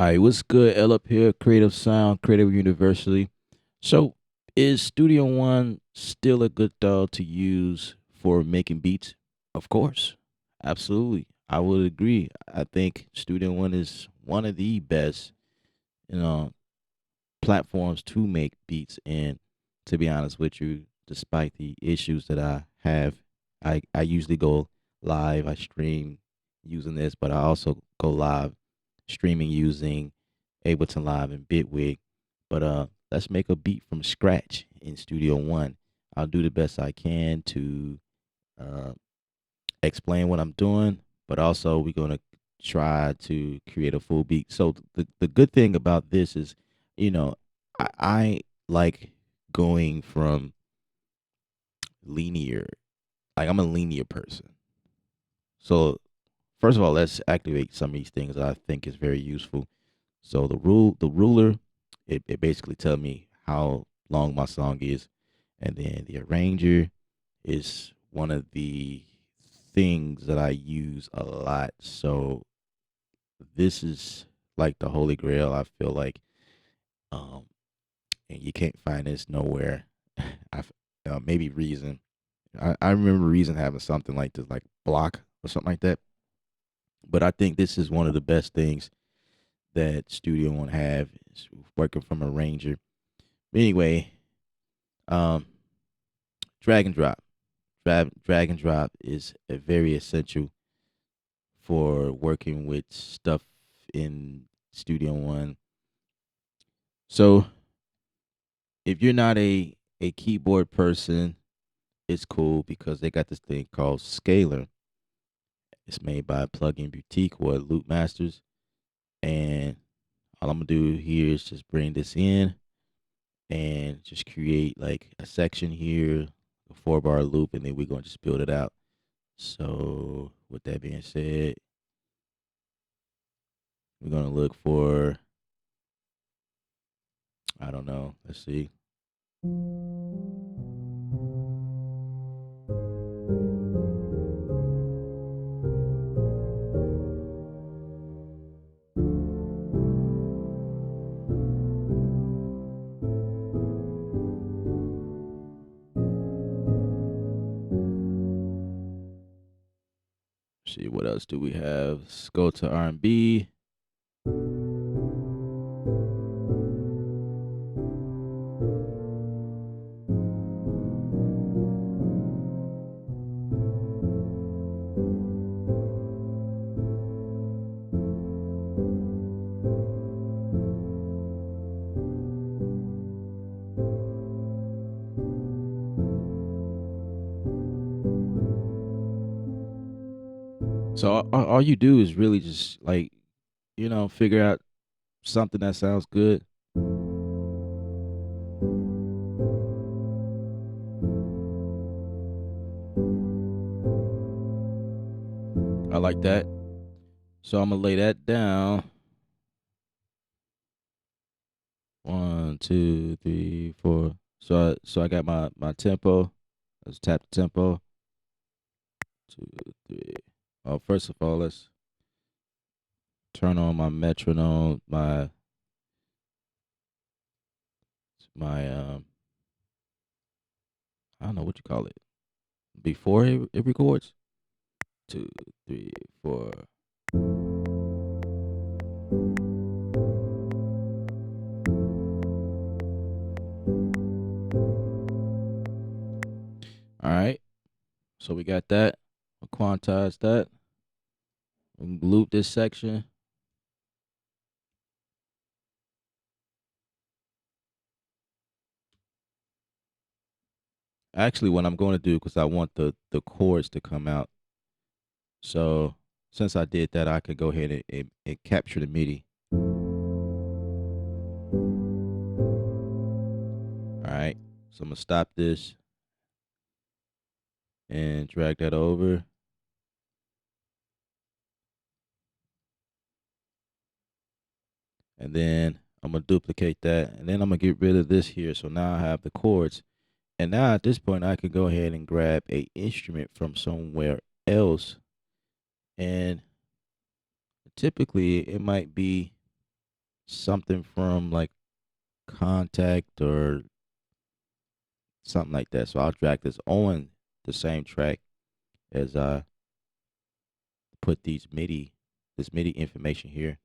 Hi, what's good? L up here, Creative Sound, Creative University. So, is Studio One still a good dog to use for making beats? Of course, absolutely. I would agree. I think Studio One is one of the best, you know, platforms to make beats. And to be honest with you, despite the issues that I have, I usually go live. I stream using this, but I also go live streaming using Ableton Live and Bitwig. But let's make a beat from scratch in Studio One. I'll do the best I can to uh, explain what I'm doing, but also we're gonna try to create a full beat. So the good thing about this is, you know, I like going from linear. Like I'm a linear person. So first of all, let's activate some of these things that I think is very useful. So the ruler, it basically tells me how long my song is, and then the arranger is one of the things that I use a lot. So this is like the holy grail. I feel like, um, and you can't find this nowhere. I maybe Reason. I remember Reason having something like this, like Block or something like that. But I think this is one of the best things that Studio One have is working from arranger. Anyway, um, drag and drop. Drag and drop is a very essential for working with stuff in Studio One. So if you're not a keyboard person, it's cool because they got this thing called Scalar. It's made by Plugin Boutique or Loop Masters, and all I'm gonna do here is just bring this in and just create like a section here, a 4-bar loop, and then we're gonna just build it out. So with that being said, we're gonna look for, I don't know, let's see. See what else do we have? Let's go to R&B. So all you do is really just like, figure out something that sounds good. I like that. So I'm gonna lay that down. 1, 2, 3, 4. So I got my tempo. Let's tap the tempo. 2, 3. Oh, first of all, let's turn on my metronome, my I don't know what you call it. Before it records. 2, 3, 4. All right. So we got that. We'll quantize that. We can loop this section. Actually, what I'm going to do, because I want the chords to come out. So since I did that, I could go ahead and capture the MIDI. All right. So I'm going to stop this and drag that over. And then I'm going to duplicate that. And then I'm going to get rid of this here. So now I have the chords. And now at this point, I can go ahead and grab a instrument from somewhere else. And typically it might be something from like Contact or something like that. So I'll drag this on the same track as I put this MIDI information here.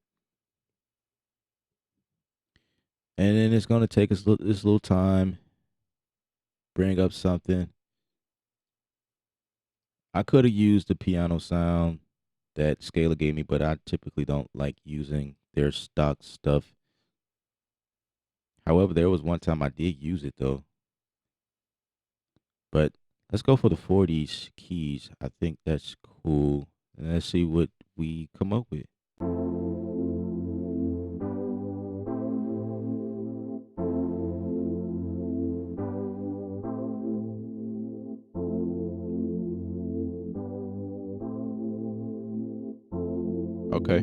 And then it's going to take us this little time, bring up something. I could have used the piano sound that Scala gave me, but I typically don't like using their stock stuff. However, there was one time I did use it though. But let's go for the 40s keys. I think that's cool. And let's see what we come up with. Okay,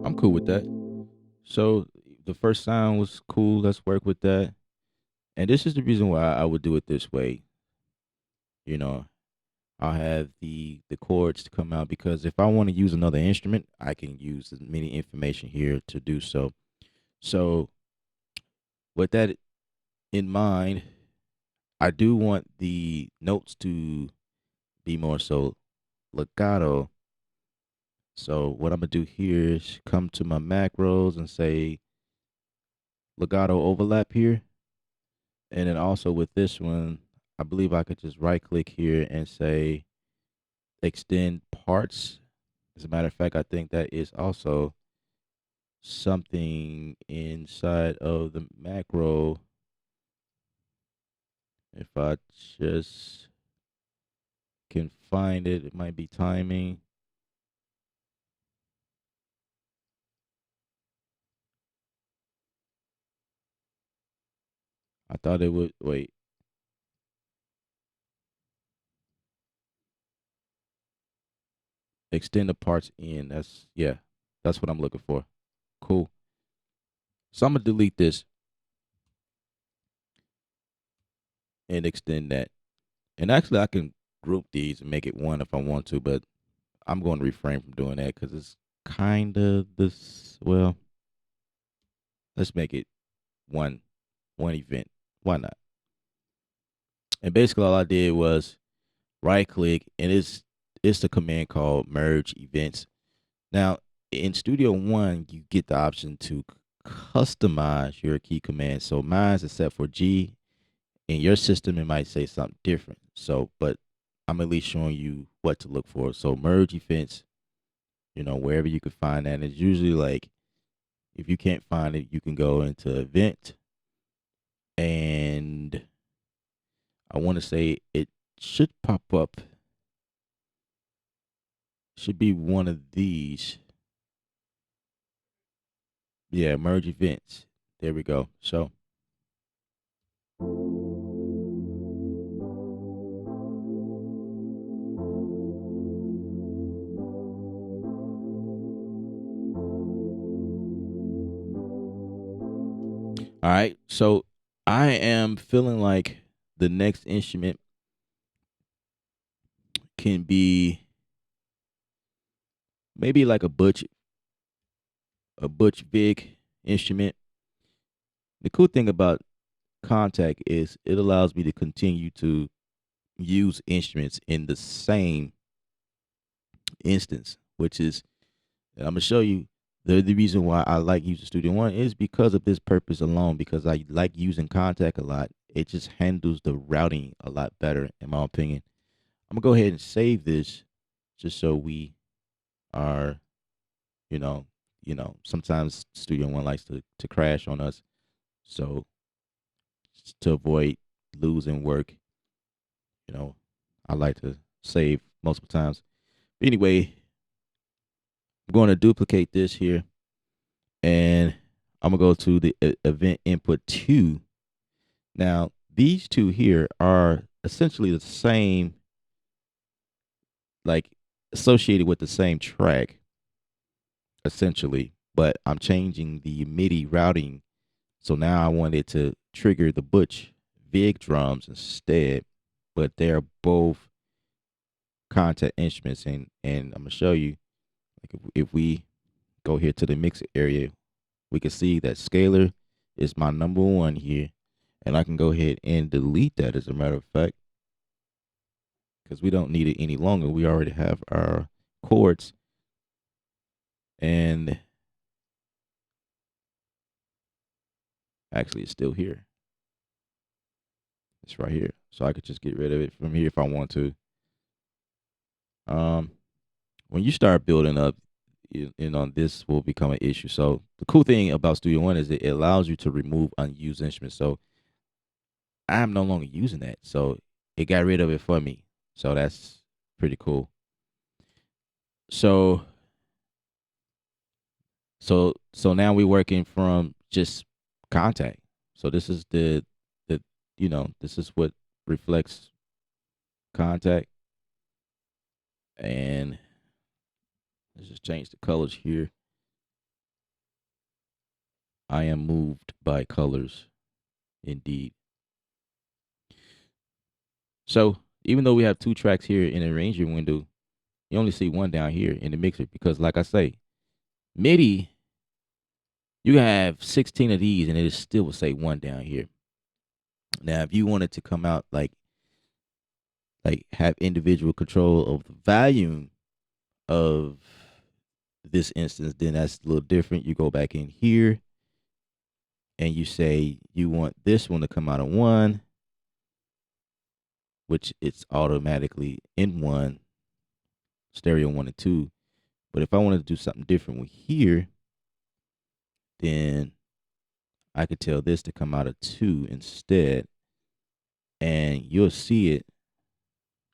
I'm cool with that. So the first sound was cool. Let's work with that. And this is the reason why I would do it this way. You know, I'll have the chords to come out because if I want to use another instrument, I can use the MIDI information here to do so. So with that in mind, I do want the notes to be more so legato. So what I'm gonna do here is come to my macros and say legato overlap here. And then also with this one, I believe I could just right click here and say extend parts. As a matter of fact, I think that is also something inside of the macro. If I just can find it, it might be timing. I thought it would wait. Extend the parts in. That's yeah. That's what I'm looking for. Cool. So I'm gonna delete this and extend that. And actually I can group these and make it one if I want to, but I'm going to refrain from doing that because it's kind of this. Well, let's make it one event. Why not? And basically, all I did was right click, and it's the command called merge events. Now, in Studio One, you get the option to customize your key commands. So mine's is set for G. In your system, it might say something different. So, but I'm at least showing you what to look for. So merge events, wherever you can find that. And it's usually like if you can't find it, you can go into event, and I want to say it should pop up. Should be one of these. Yeah, merge events. There we go. So all right. So I am feeling like the next instrument can be maybe like a Butch Vig instrument. The cool thing about Contact is it allows me to continue to use instruments in the same instance, which is, and I'm gonna show you the reason why I like using Studio One is because of this purpose alone. Because I like using Contact a lot. It just handles the routing a lot better, in my opinion. I'm gonna go ahead and save this, just so we are, you know, sometimes Studio One likes to crash on us. So to avoid losing work, I like to save multiple times. But anyway, I'm going to duplicate this here, and I'm gonna go to the event input 2. Now these two here are essentially the same, like associated with the same track, essentially, but I'm changing the MIDI routing. So now I wanted to trigger the Butch Vig drums instead, but they're both contact instruments, and I'm gonna show you, like if we go here to the mix area, we can see that scalar is my number one here. And I can go ahead and delete that, as a matter of fact, because we don't need it any longer. We already have our chords. And actually, it's still here. It's right here. So I could just get rid of it from here if I want to. When you start building up, this will become an issue. So the cool thing about Studio One is it allows you to remove unused instruments. So I'm no longer using that. So it got rid of it for me. So that's pretty cool. So now we're working from just contact. So this is the this is what reflects contact. And let's just change the colors here. I am moved by colors, indeed. So even though we have 2 tracks here in the arranging window, you only see one down here in the mixer because, like I say, MIDI, you can have 16 of these and it still will say 1 down here. Now, if you wanted to come out like have individual control of the volume of this instance, then that's a little different. You go back in here and you say you want this one to come out of 1, which it's automatically in 1, stereo 1 and 2. But if I wanted to do something different with here, then I could tell this to come out of 2 instead. And you'll see it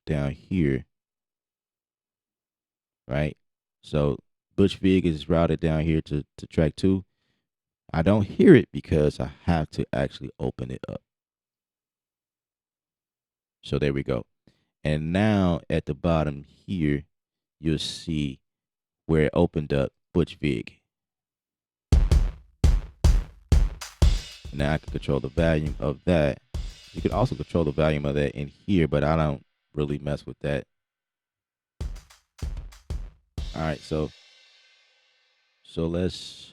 down here, right? So Butch Vig is routed down here to track 2. I don't hear it because I have to actually open it up. So there we go. And now at the bottom here, you'll see where it opened up Butch Vig. Now I can control the volume of that. You can also control the volume of that in here, but I don't really mess with that. All right, so let's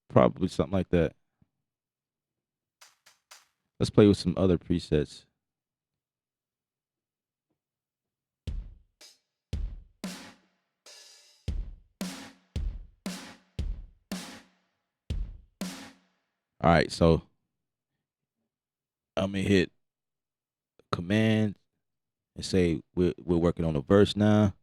probably something like that. Let's play with some other presets. All right, so I'm gonna hit Command and say we're working on a verse now.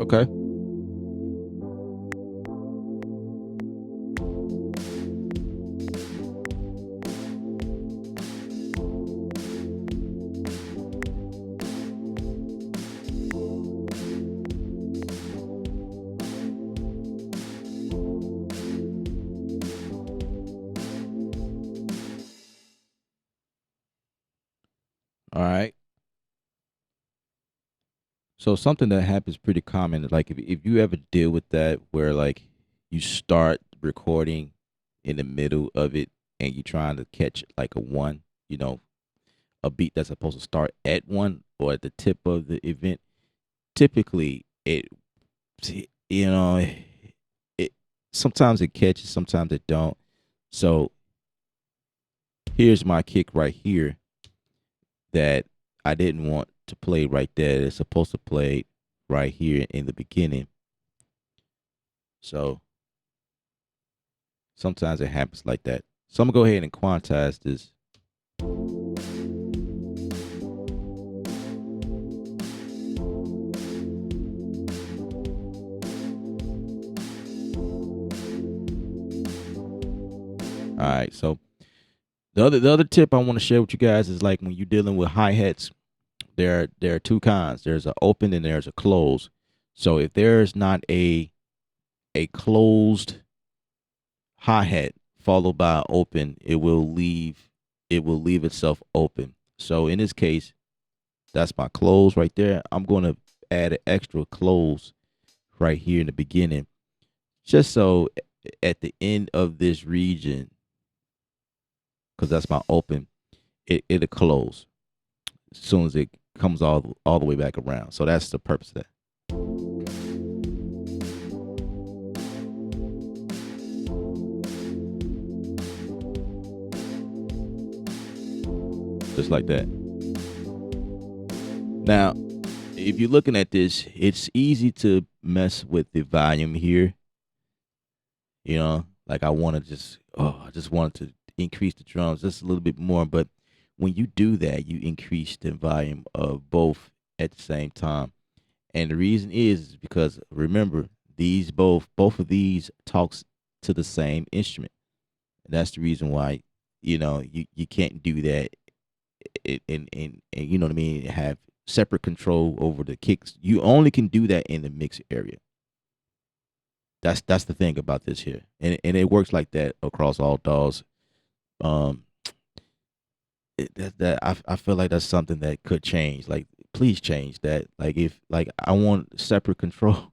Okay. All right. So something that happens pretty common, like if you ever deal with that where like you start recording in the middle of it and you're trying to catch like a 1, a beat that's supposed to start at 1 or at the tip of the event, typically it sometimes it catches, sometimes it don't. So here's my kick right here that I didn't want to play right there. It's supposed to play right here in the beginning. So sometimes it happens like that. So I'm gonna go ahead and quantize this. All right. So the other tip I want to share with you guys is like when you're dealing with hi-hats, there are two kinds. There's an open and there's a closed. So if there's not a closed hi-hat followed by an open, it will leave itself open. So in this case, that's my close right there. I'm going to add an extra close right here in the beginning, just so at the end of this region, because that's my open, it'll close as soon as it comes all the way back around. So that's the purpose of that. Just like that. Now, if you're looking at this, it's easy to mess with the volume here. Like I just wanted to increase the drums just a little bit more. But when you do that, you increase the volume of both at the same time. And the reason is because remember, these both of these talks to the same instrument. And that's the reason why, you can't do that and you know what I mean, have separate control over the kicks. You only can do that in the mix area. That's the thing about this here, and it works like that across all DAWs. Um, I feel like that's something that could change. Like, please change that. Like, if like I want separate control,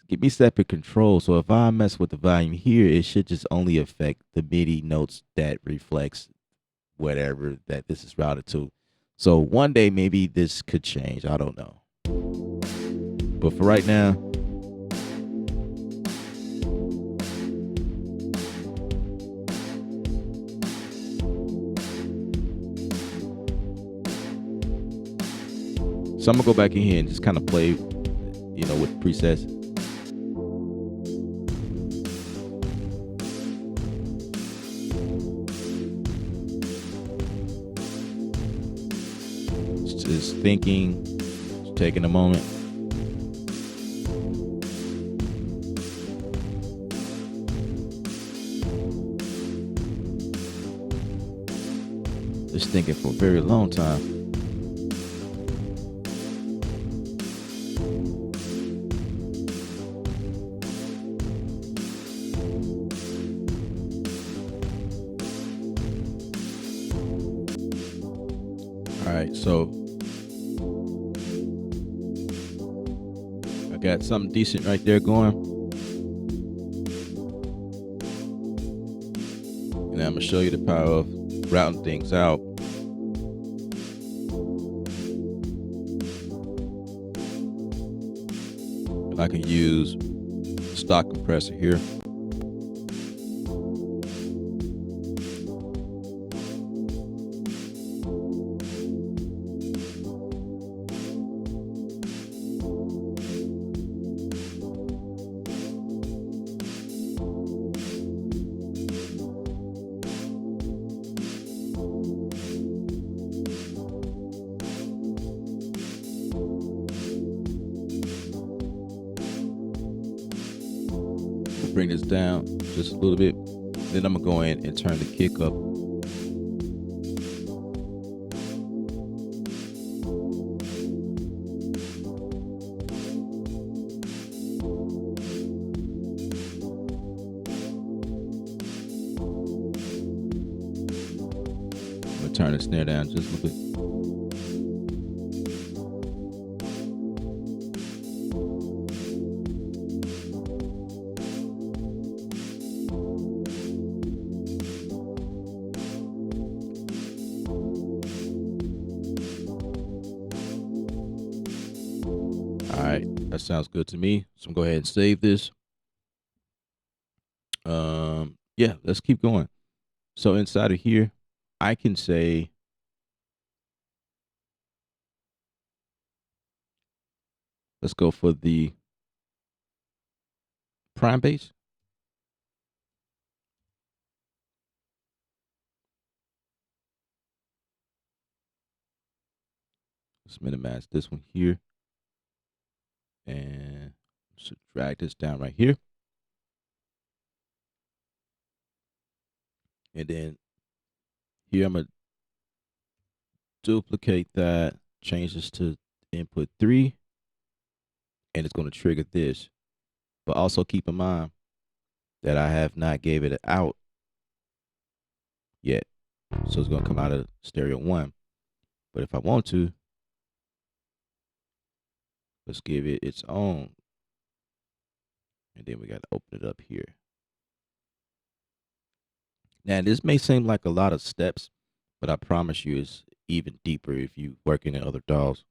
give me separate control. So if I mess with the volume here, it should just only affect the MIDI notes that reflects whatever that this is routed to. So one day maybe this could change. I don't know. But for right now, so I'm gonna go back in here and just kind of play, with presets. Just thinking, just taking a moment. Just thinking for a very long time. All right, so I got something decent right there going. And I'm gonna show you the power of routing things out. And I can use stock compressor here. Bring this down just a little bit. Then I'm gonna go in and turn the kick up. I'm gonna turn the snare down just a little bit. All right, that sounds good to me. So I'm gonna go ahead and save this. Yeah, let's keep going. So inside of here, I can say, let's go for the prime bass. Let's minimize this one here and so drag this down right here. And then here I'm gonna duplicate that, change this to input 3, and it's going to trigger this. But also keep in mind that I have not gave it an out yet. So it's going to come out of stereo 1. But if I want to, let's give it its own. And then we got to open it up here. Now, this may seem like a lot of steps, but I promise you it's even deeper if you working in other DAWs.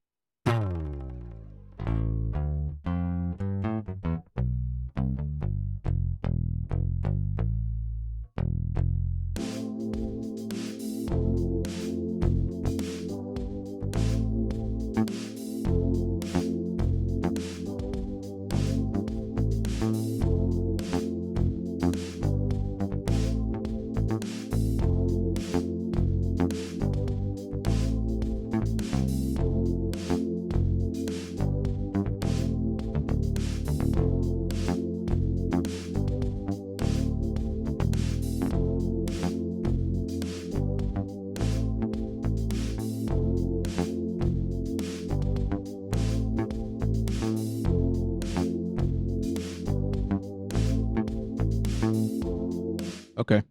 Okay.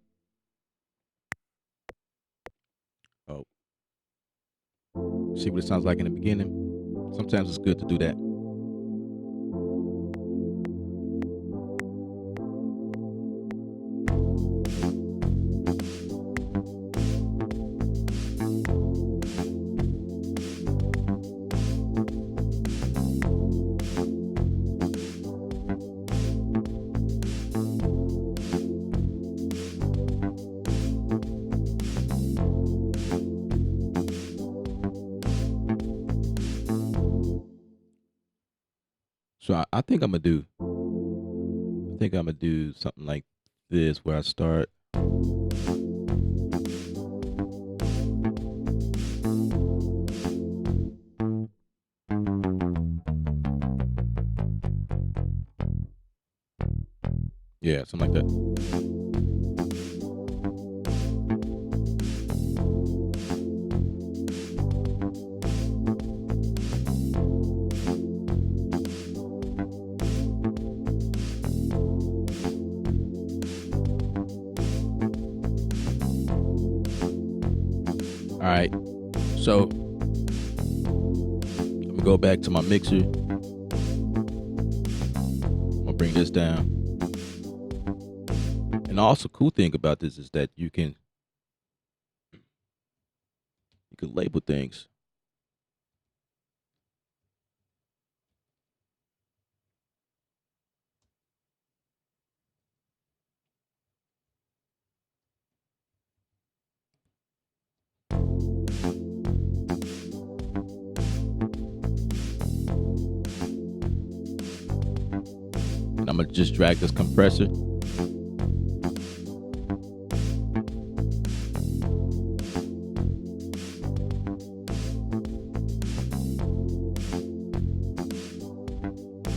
Oh, see what it sounds like in the beginning? Sometimes it's good to do that. So I think I'm gonna do. I think I'm gonna do something like this, where I start. Yeah, something like that. All right. So I'm gonna go back to my mixer. I'm gonna bring this down. And also, cool thing about this is that you can label things. And I'm gonna just drag this compressor.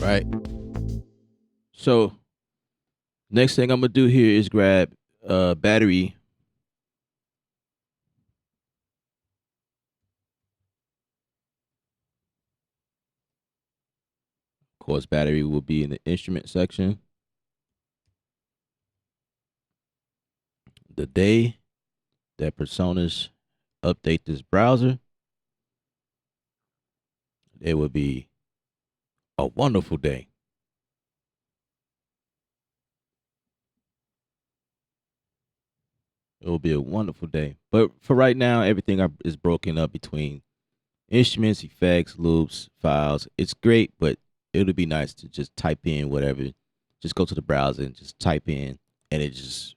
Right. So next thing I'm gonna do here is grab battery. Of course, battery will be in the instrument section. The day that personas update this browser, it will be a wonderful day. It will be a wonderful day. But for right now, everything is broken up between instruments, effects, loops, files. It's great, but it would be nice to just type in whatever. Just go to the browser and just type in and it just,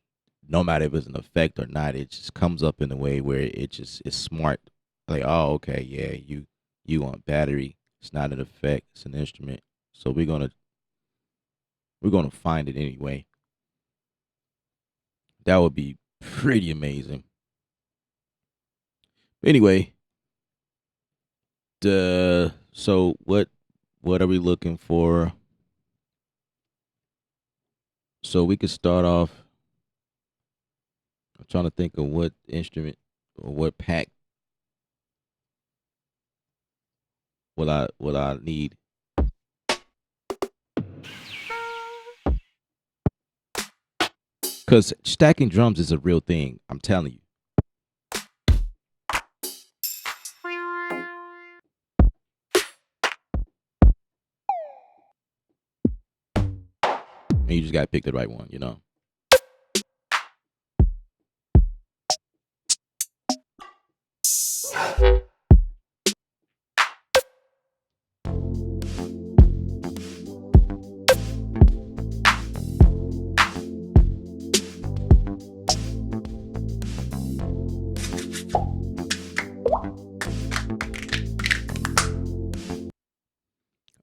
no matter if it's an effect or not, it just comes up in a way where it just is smart. Like, oh, okay, yeah, you want battery. It's not an effect. It's an instrument. So we're gonna find it anyway. That would be pretty amazing. Anyway, so what are we looking for? So we could start off. I'm trying to think of what instrument or what pack will I need. Because stacking drums is a real thing. I'm telling you. And you just gotta pick the right one, you know.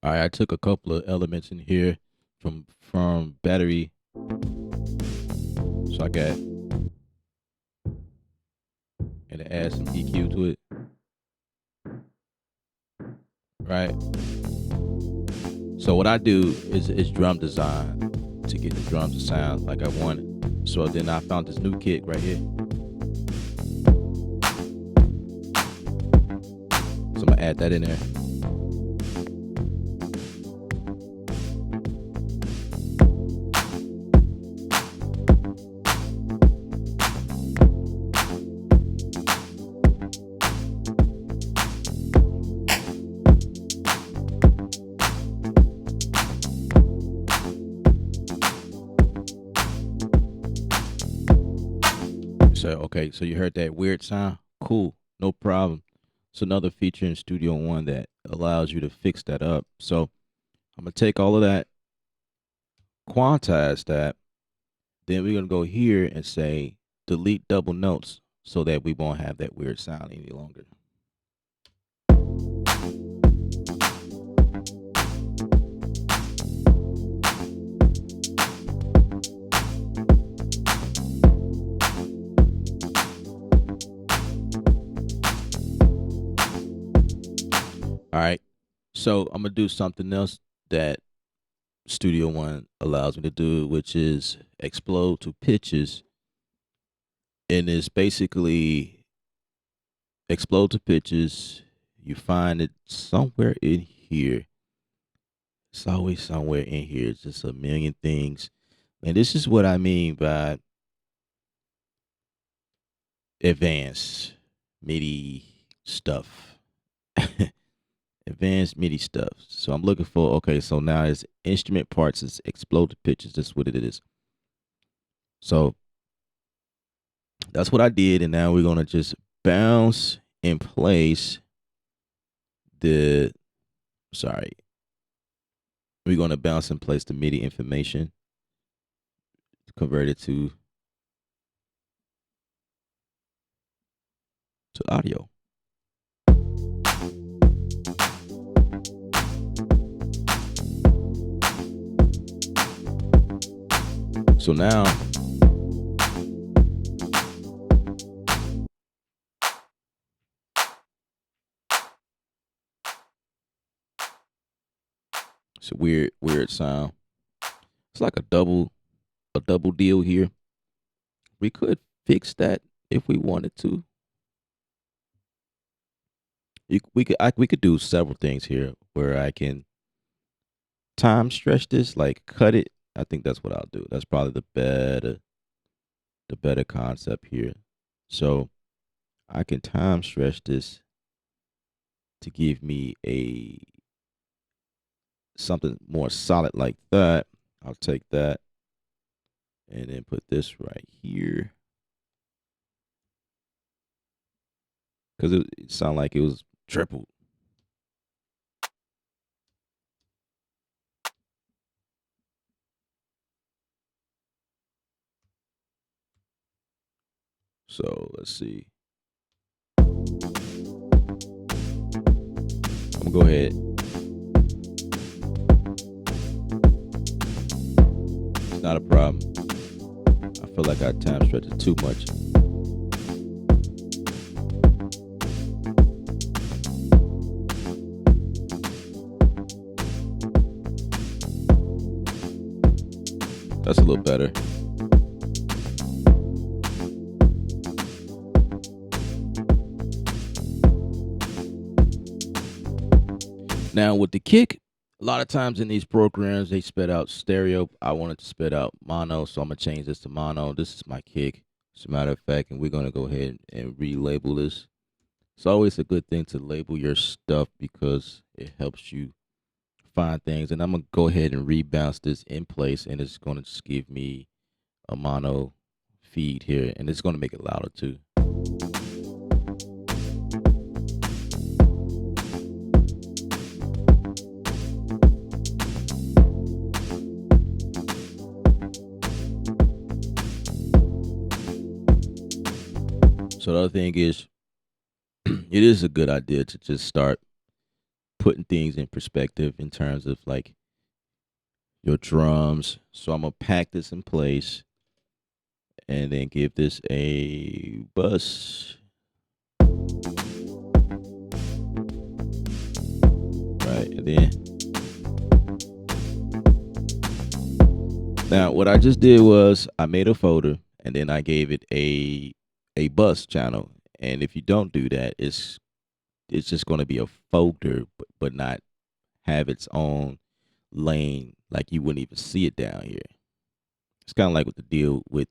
All right, I took a couple of elements in here from battery. So I got, and add some EQ to it. Right. So what I do is drum design to get the drums to sound like I want it. So then I found this new kit right here. So I'm gonna add that in there. So okay, so you heard that weird sound? Cool, no problem. It's another feature in Studio One that allows you to fix that up. So I'm gonna take all of that, quantize that, then we're gonna go here and say delete double notes so that we won't have that weird sound any longer. All right. So I'm gonna do something else that Studio One allows me to do, which is explode to pitches. And it's basically explode to pitches. You find it somewhere in here. It's always somewhere in here. It's just a million things. And this is what I mean by advanced MIDI stuff. Advanced MIDI stuff. So I'm looking for, okay, so now it's instrument parts, it's explode to pitches. That's what it is. So that's what I did. And now we're going to just bounce in place the, sorry, we're going to bounce in place the MIDI information, convert it to audio. So now it's a weird sound. It's like a double deal here. We could fix that if we wanted to. We could do several things here where I can time stretch this, like cut it. I think that's what I'll do. That's probably the better concept here. So I can time stretch this to give me a something more solid like that. I'll take that and then put this right here because it sounded like it was tripled. So let's see. I'm gonna go ahead. It's not a problem. I feel like I time stretched it too much. That's a little better. Now with the kick, a lot of times in these programs they spit out stereo. I wanted to spit out mono, so I'm gonna change this to mono. This is my kick, as a matter of fact, and we're gonna go ahead and relabel this. It's always a good thing to label your stuff because it helps you find things. And I'm gonna go ahead and rebounce this in place, and it's gonna just give me a mono feed here, and it's gonna make it louder too. So the other thing is, it is a good idea to just start putting things in perspective in terms of like your drums. So I'm gonna pack this in place and then give this a bus. Right, and then now what I just did was I made a folder and then I gave it a bus channel. And if you don't do that, it's just going to be a folder, but not have its own lane. Like you wouldn't even see it down here. It's kind of like with the deal with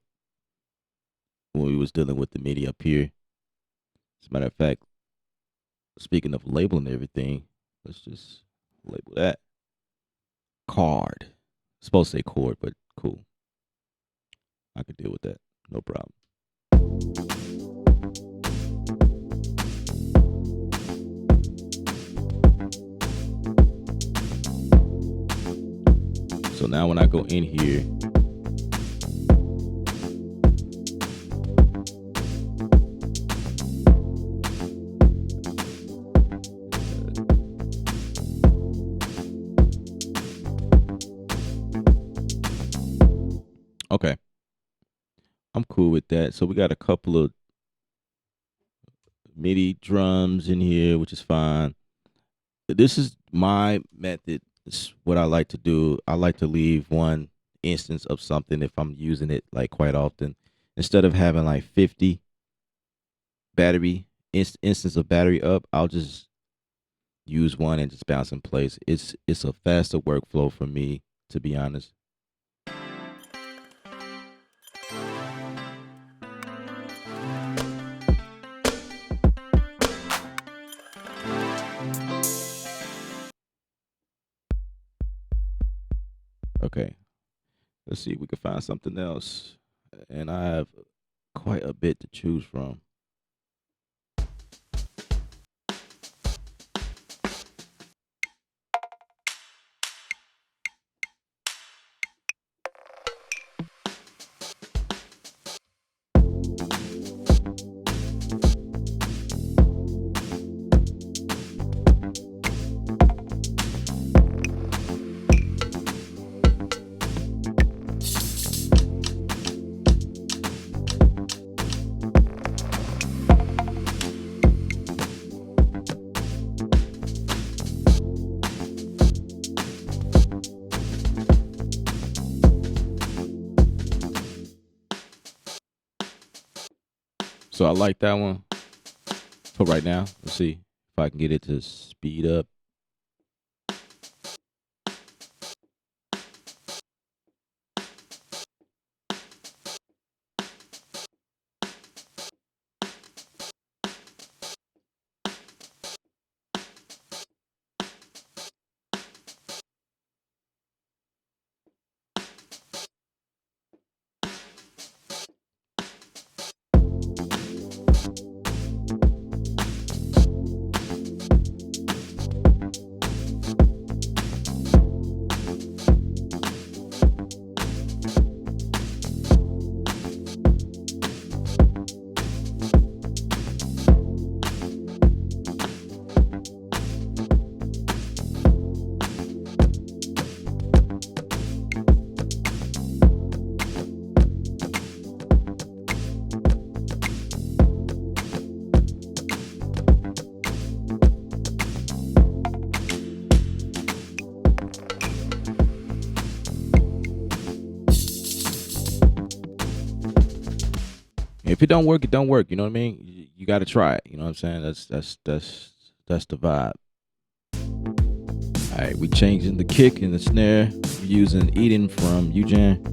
when we was dealing with the MIDI up here. As a matter of fact, speaking of labeling everything, let's just label that chord. It's supposed to say chord, but cool. I could deal with that. No problem. So now when I go in here, okay, I'm cool with that. So we got a couple of MIDI drums in here, which is fine. This is my method. It's what I like to do. I like to leave one instance of something if I'm using it like quite often, instead of having like 50 battery instance of battery up. I'll just use one and just bounce in place. It's a faster workflow for me, to be honest. Okay, let's see if we can find something else. And I have quite a bit to choose from. So I like that one for right now. Let's see if I can get it to speed up. If it don't work, it don't work. You know what I mean? You got to try it. You know what I'm saying? That's the vibe. All right, we changing the kick and the snare. We're using Eden from Eugen.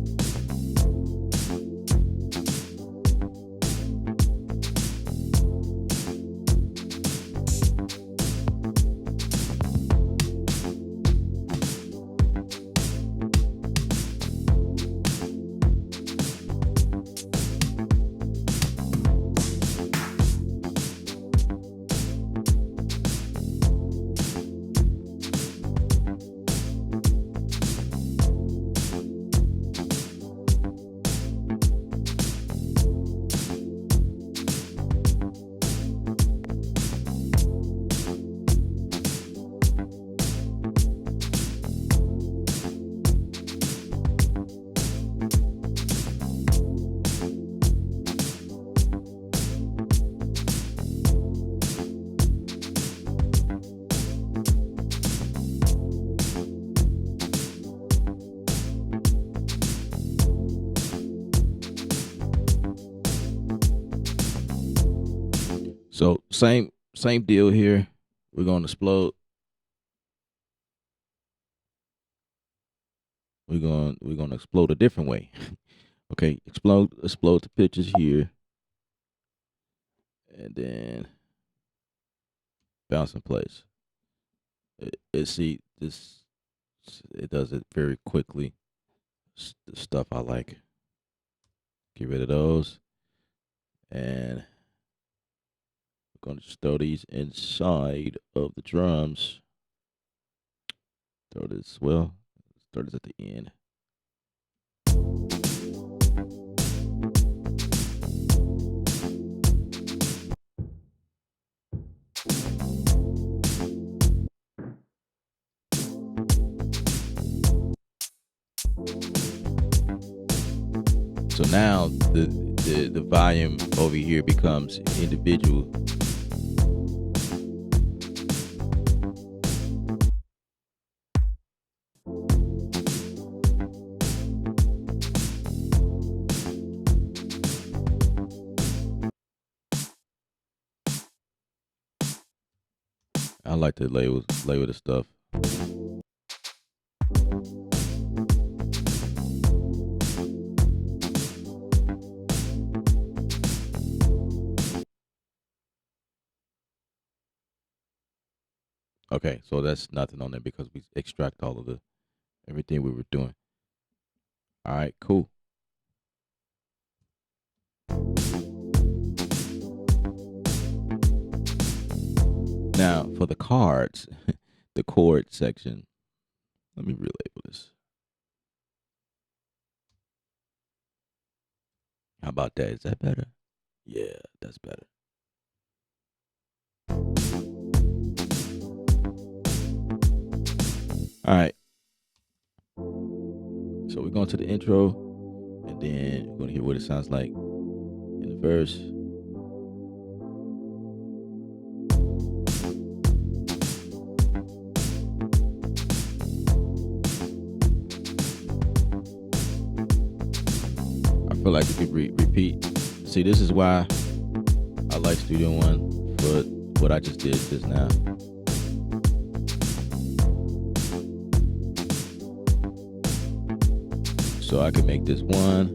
So same deal here. We're gonna explode. We're gonna explode a different way. Okay, explode the pitches here, and then bounce in place. See this. It does it very quickly. It's the stuff I like. Get rid of those, and we're gonna just throw these inside of the drums. Throw this Throw this at the end. So now the volume over here becomes individual. I like to label the stuff. Okay, so that's nothing on there because we extract all of the everything we were doing. All right, cool. Now for the cards, the chord section. Let me relabel this. How about that? Is that better? Yeah, that's better. All right. So we're going to the intro, and then we're going to hear what it sounds like in the verse. I feel like we could repeat. See, this is why I like Studio One for what I just did just now. So I can make this one.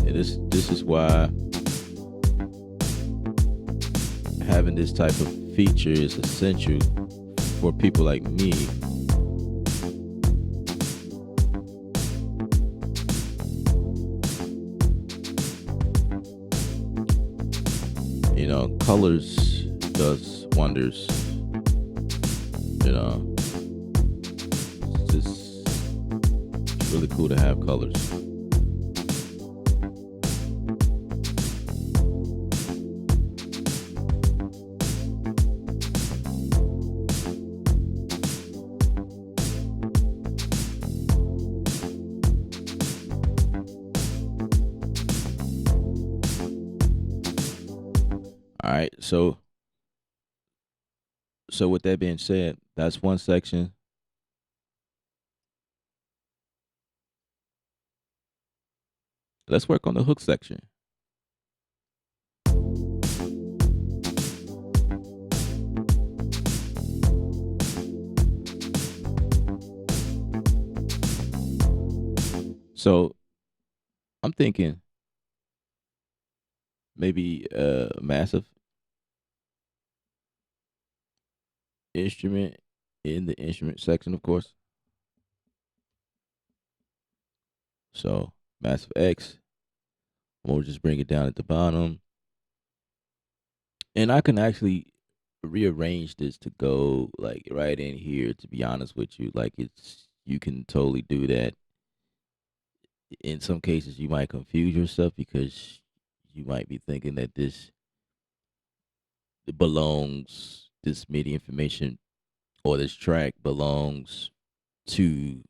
And this is why having this type of feature is essential for people like me. You know, colors does wonders. You know, it's really cool to have colors. All right, so with that being said, that's one section. Let's work on the hook section. So I'm thinking maybe a massive instrument in the instrument section, of course. So massive X, we'll just bring it down at the bottom. And I can actually rearrange this to go like right in here, to be honest with you. Like you can totally do that. In some cases you might confuse yourself because you might be thinking that this MIDI information or this track belongs to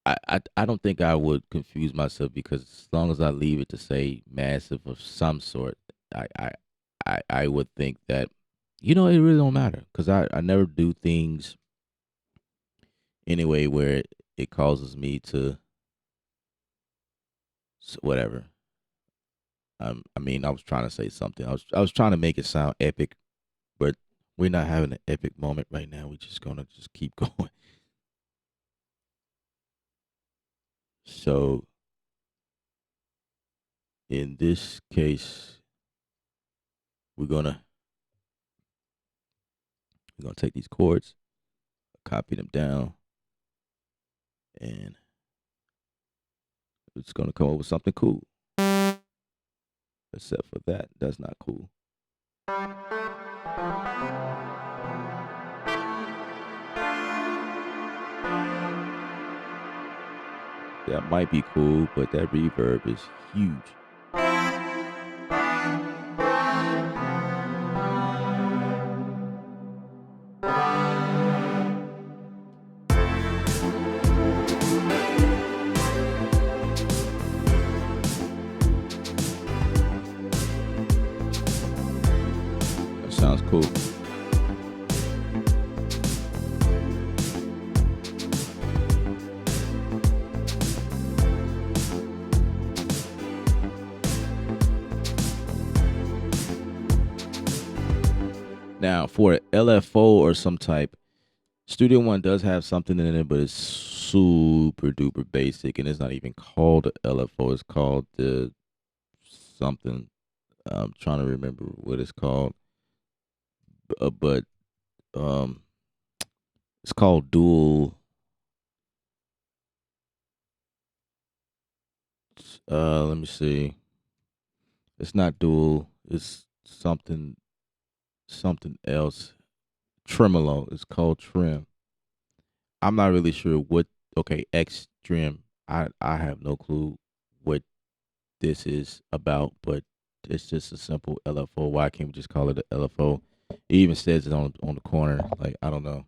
I don't think I would confuse myself, because as long as I leave it to say massive of some sort, I I I would think that, it really don't matter, because I never do things anyway where it causes me to whatever. I mean, I was trying to say something. I was trying to make it sound epic, but we're not having an epic moment right now. We're just gonna just keep going. So in this case, we're gonna take these chords, copy them down, and it's gonna come up with something cool. Except for that, that's not cool. That might be cool, but that reverb is huge. That sounds cool. Now, for an LFO or some type, Studio One does have something in it, but it's super duper basic, and it's not even called a LFO. It's called the something. I'm trying to remember what it's called, but um, it's called dual. Let me see. It's not dual. It's something else. Tremolo. It's called trim. I'm not really sure what. Okay, X trim. I have no clue what this is about, but it's just a simple LFO. Why can't we just call it an LFO? It even says it on the corner. Like, I don't know.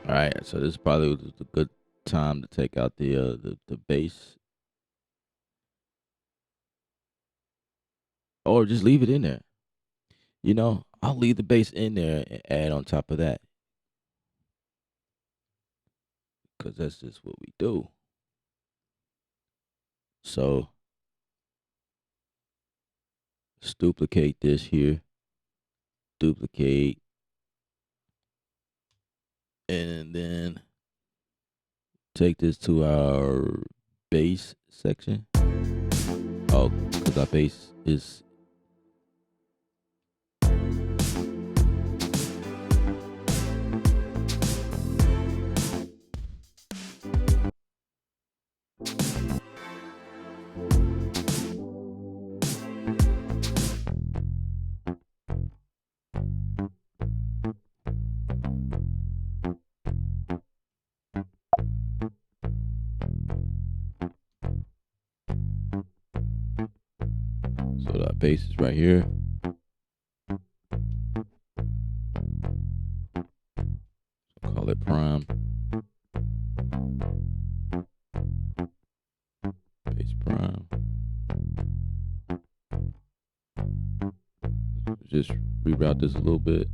All right, so this is probably a good time to take out the bass, or just leave it in there. I'll leave the bass in there and add on top of that, because that's just what we do. So let's duplicate this here, duplicate, and then take this to our bass section. Oh, because our bass is bass is right here. So call it prime. Bass prime. Just reroute this a little bit.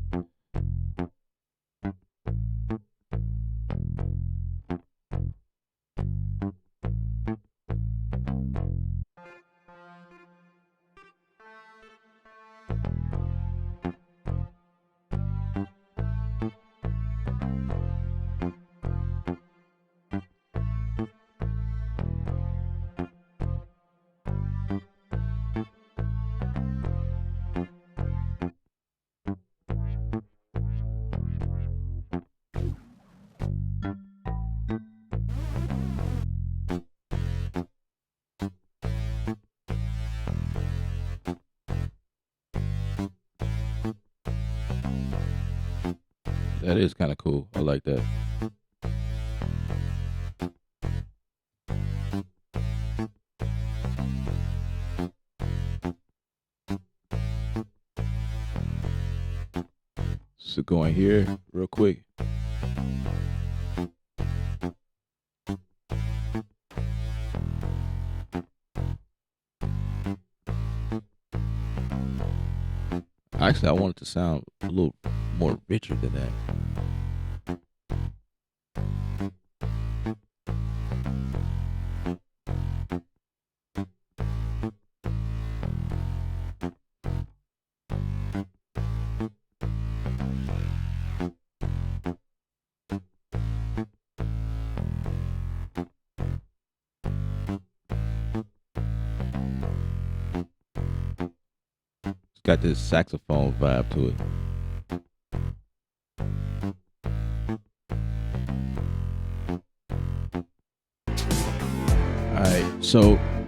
That is kind of cool. I like that. So going here real quick. Actually, I want it to sound a little more richer than that. It's got this saxophone vibe to it. Alright, so I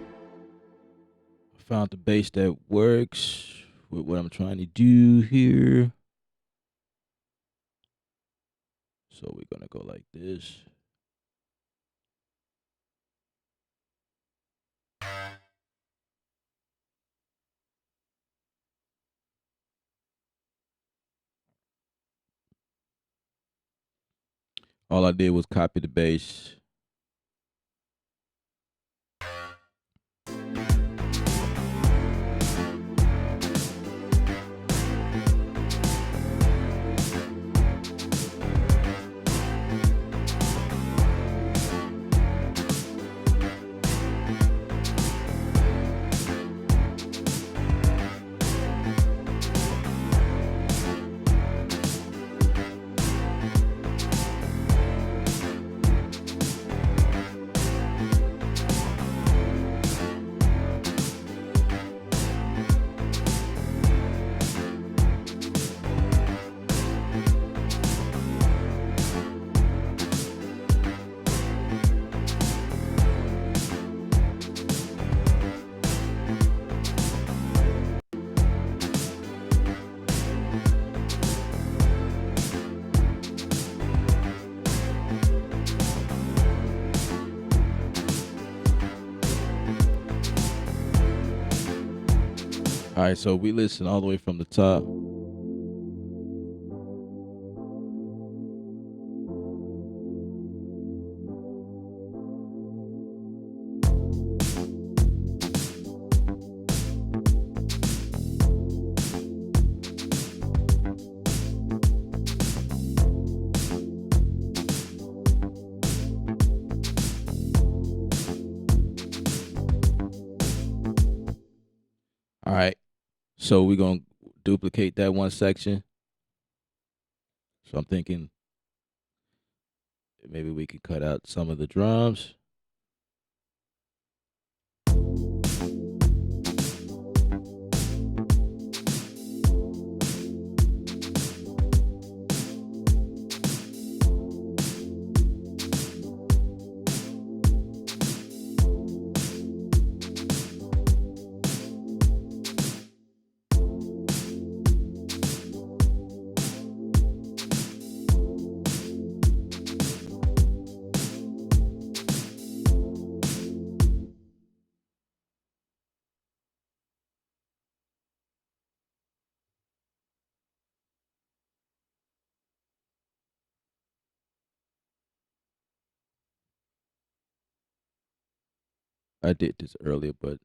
found the bass that works with what I'm trying to do here. So we're gonna go like this. All I did was copy the bass. All right, so we listen all the way from the top. All right, so we're going to duplicate that one section. So I'm thinking maybe we could cut out some of the drums. I did this earlier, but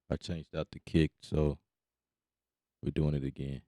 I changed out the kick, so we're doing it again.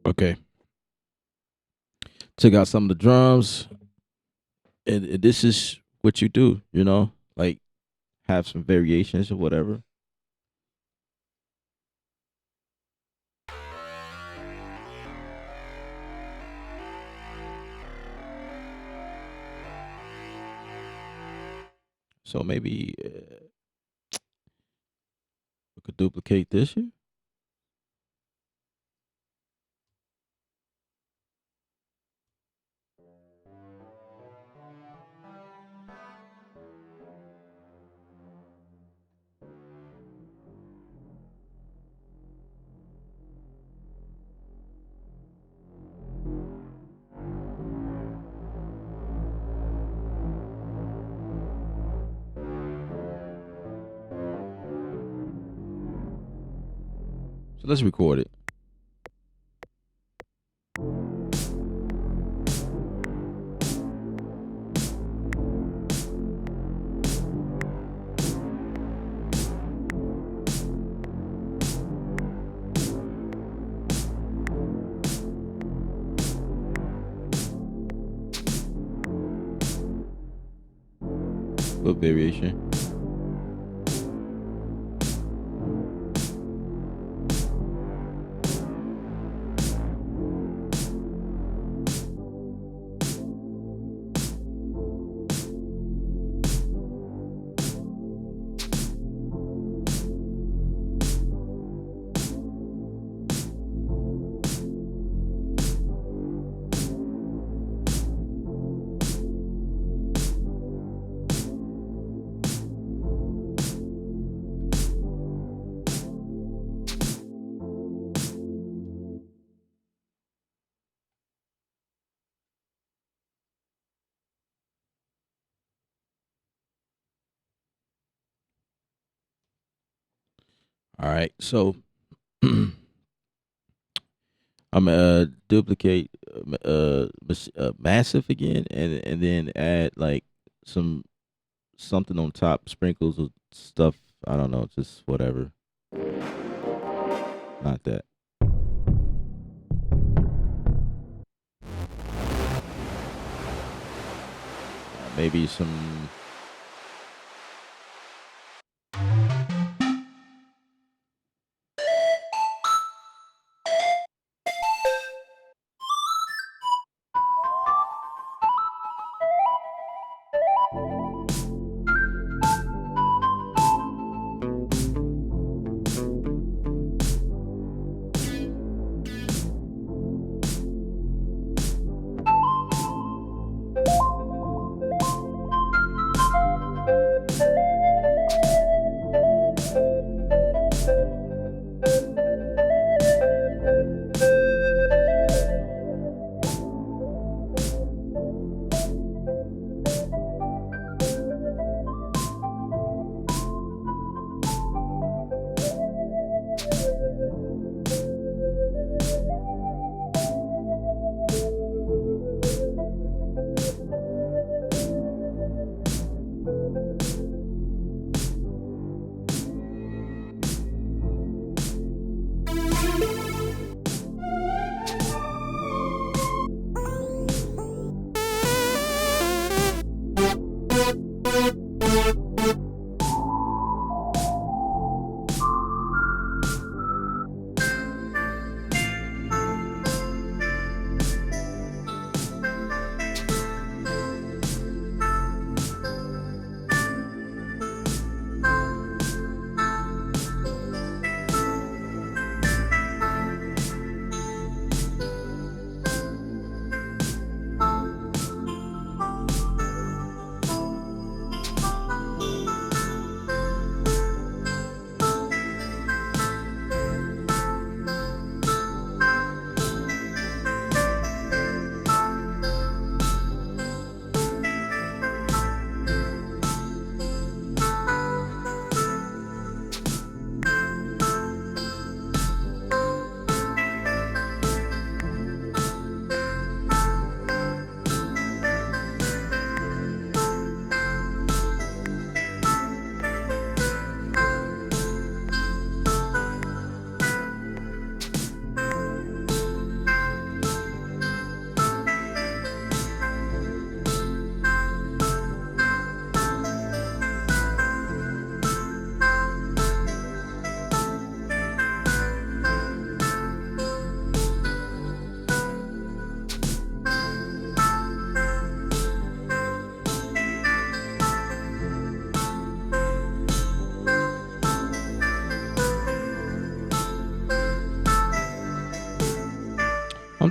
Okay. Took out some of the drums, and this is what you do, like have some variations or whatever. So maybe we could duplicate this here. So let's record it. Little variation. All right. So I'm gonna duplicate massive again, and then add like some something on top, sprinkles of stuff. I don't know, just whatever. Not that. Maybe some.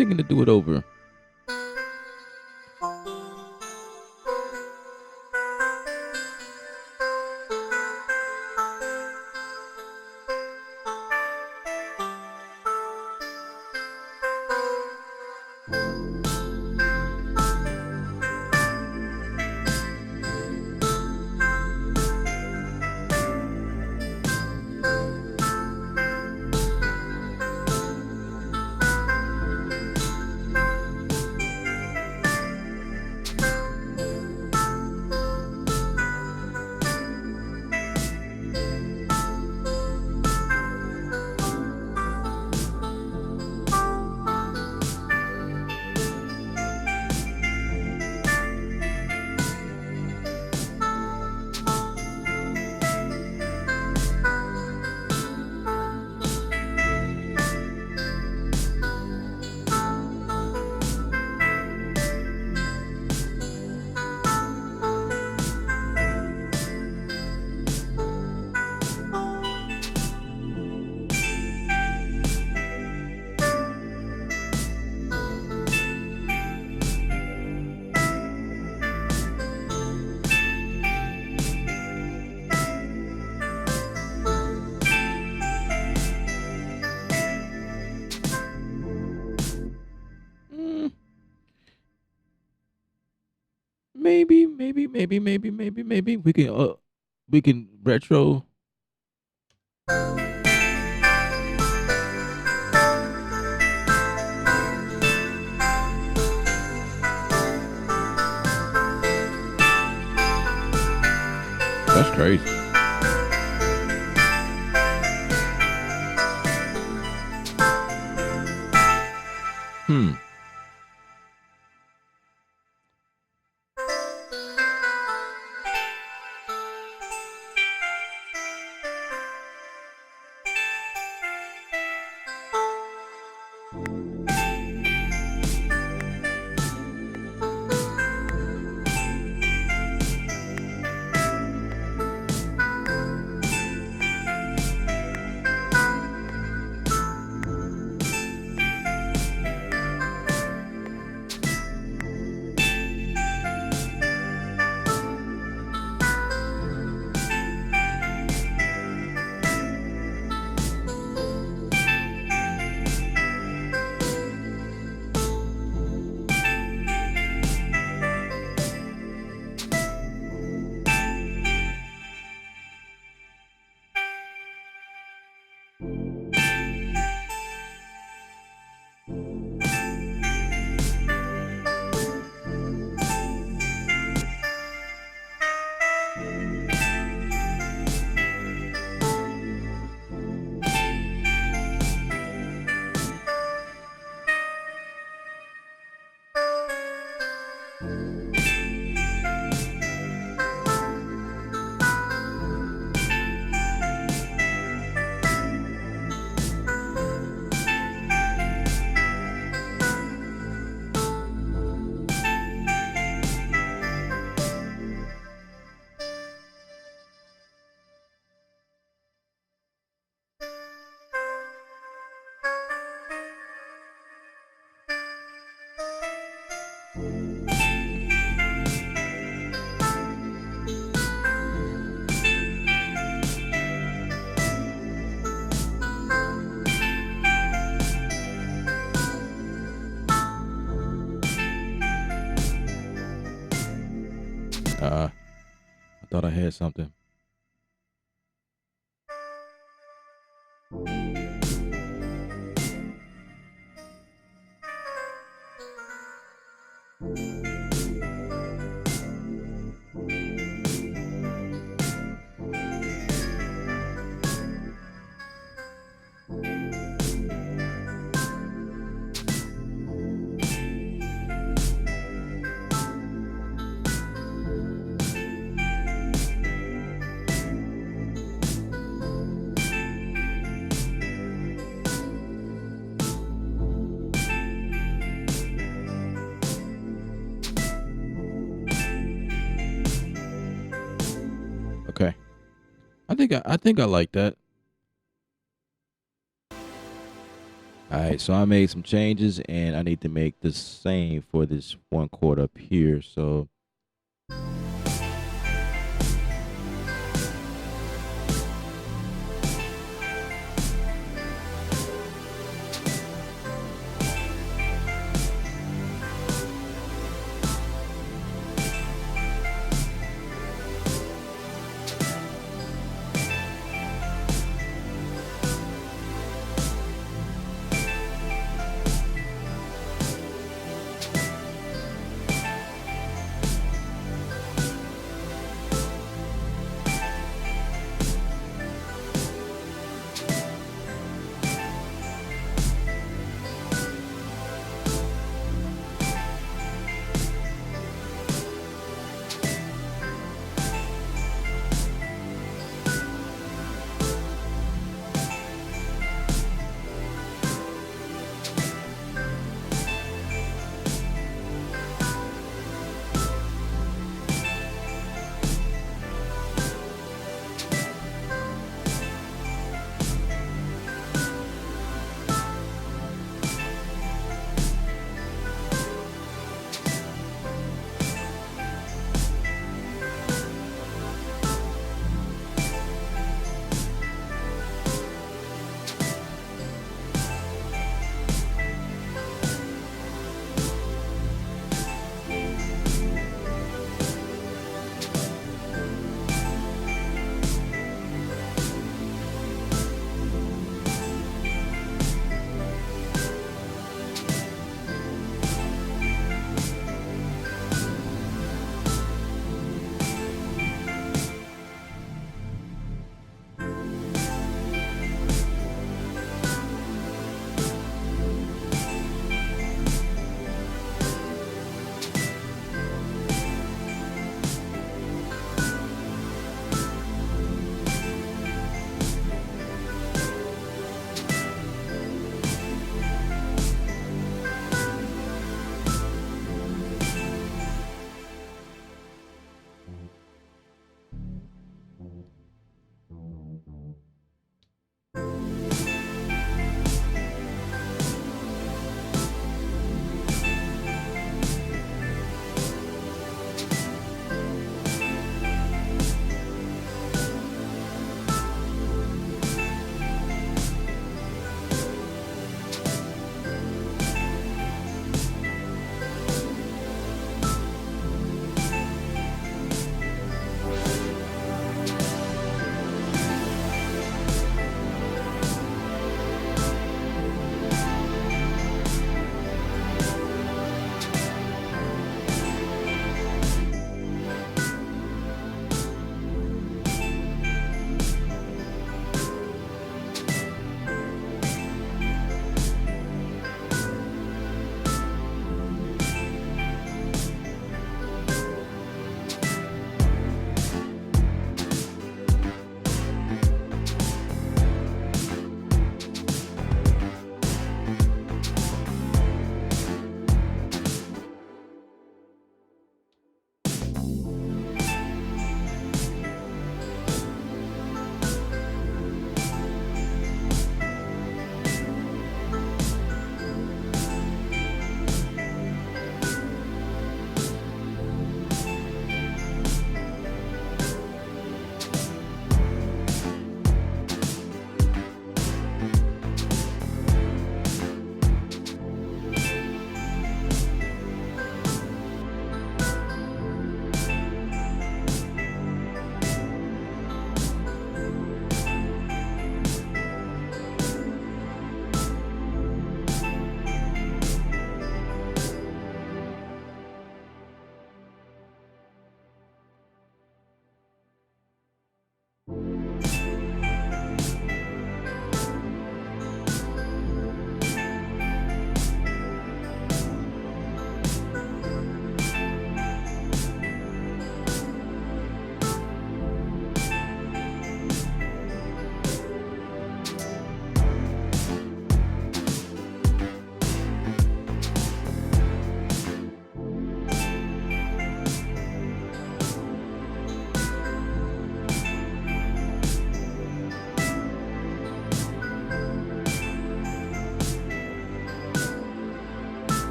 thinking to do it over. Maybe we can retro. That's crazy. Hmm. I thought I had something. Okay. I think I like that. All right, so I made some changes and I need to make the same for this one chord up here. So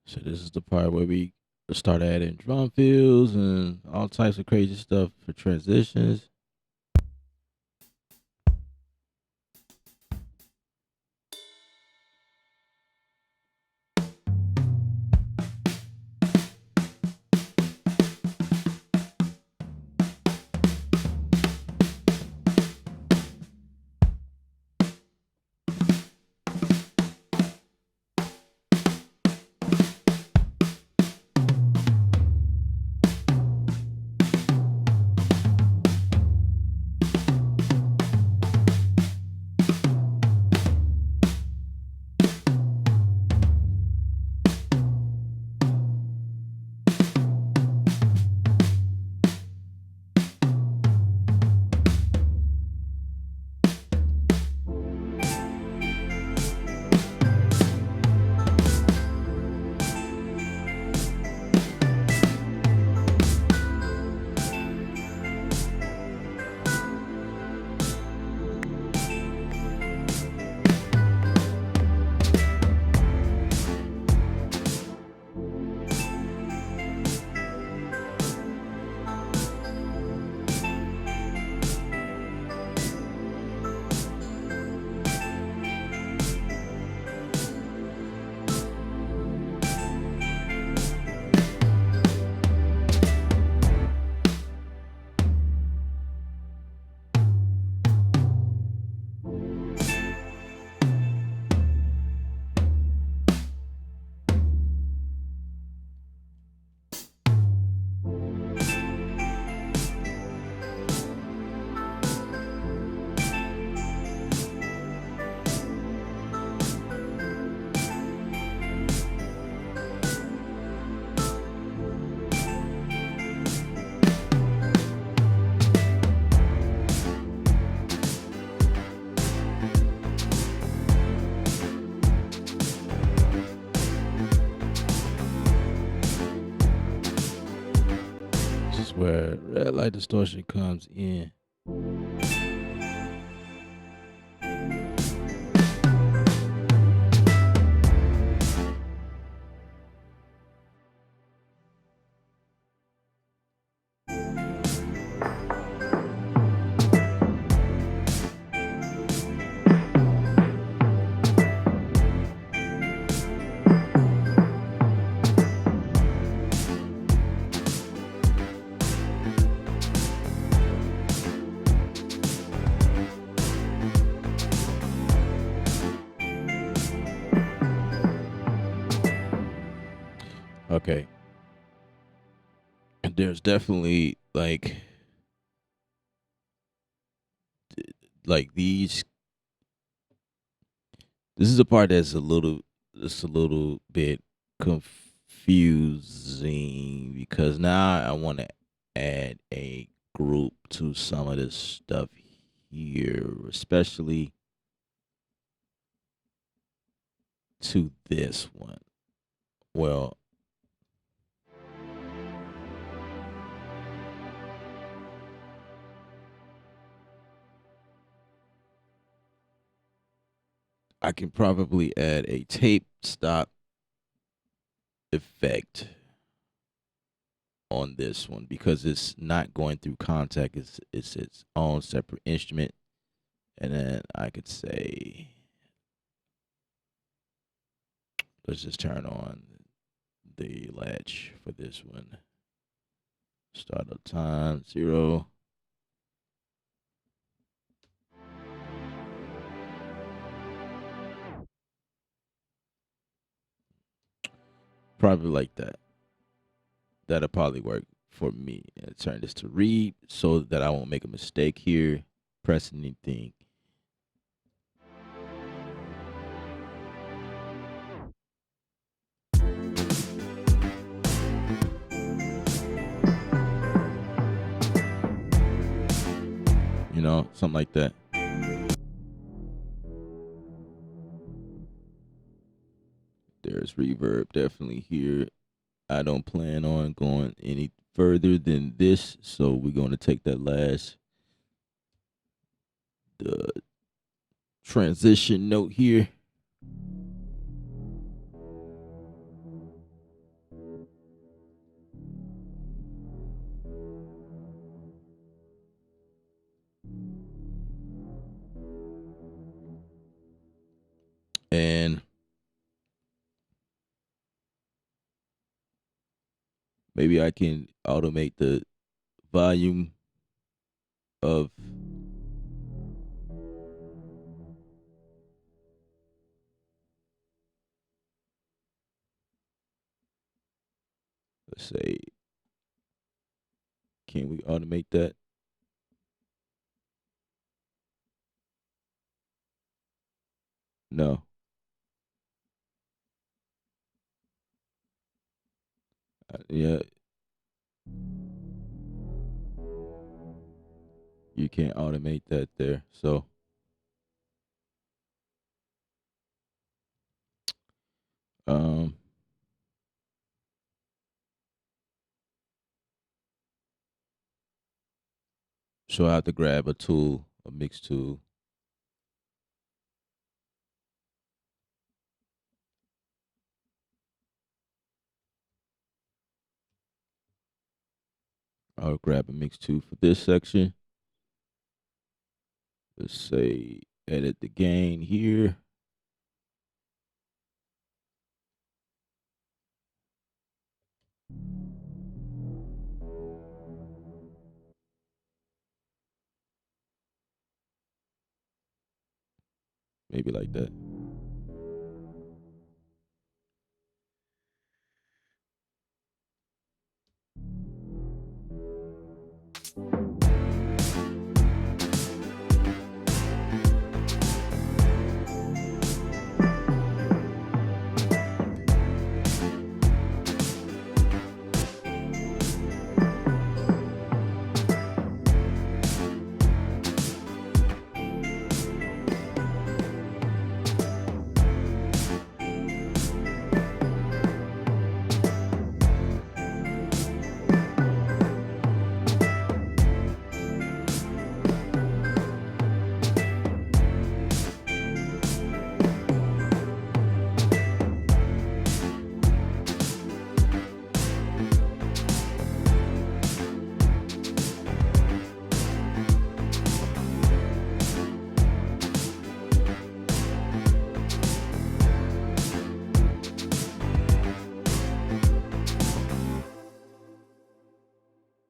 So this is the part where we start adding drum fills and all types of crazy stuff for transitions. This is where red light distortion comes in. Okay. There's definitely like these. This is a part that's just a little bit confusing because now I want to add a group to some of this stuff here, especially to this one. Well, I can probably add a tape stop effect on this one because it's not going through contact. It's its own separate instrument. And then I could say, let's just turn on the latch for this one. Startup time 0. Probably like that. That'll probably work for me. And turn this to read so that I won't make a mistake here. Press anything. You know, something like that. There's reverb definitely here. I don't plan on going any further than this, so we're going to take that last the transition note here. Maybe I can automate the volume of, let's say, can we automate that? No. Yeah, you can't automate that there. So, um, so I have to grab a tool, a mix tool. I'll grab a mix tool for this section. Let's say edit the gain here. Maybe like that.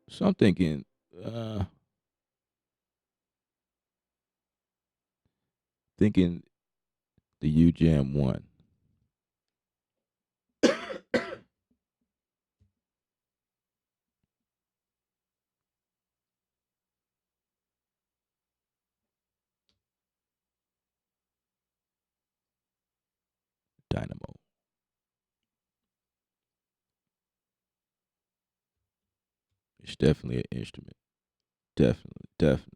So I'm uh, thinking the U Jam one. Dynamo. It's definitely an instrument. Definitely, definitely.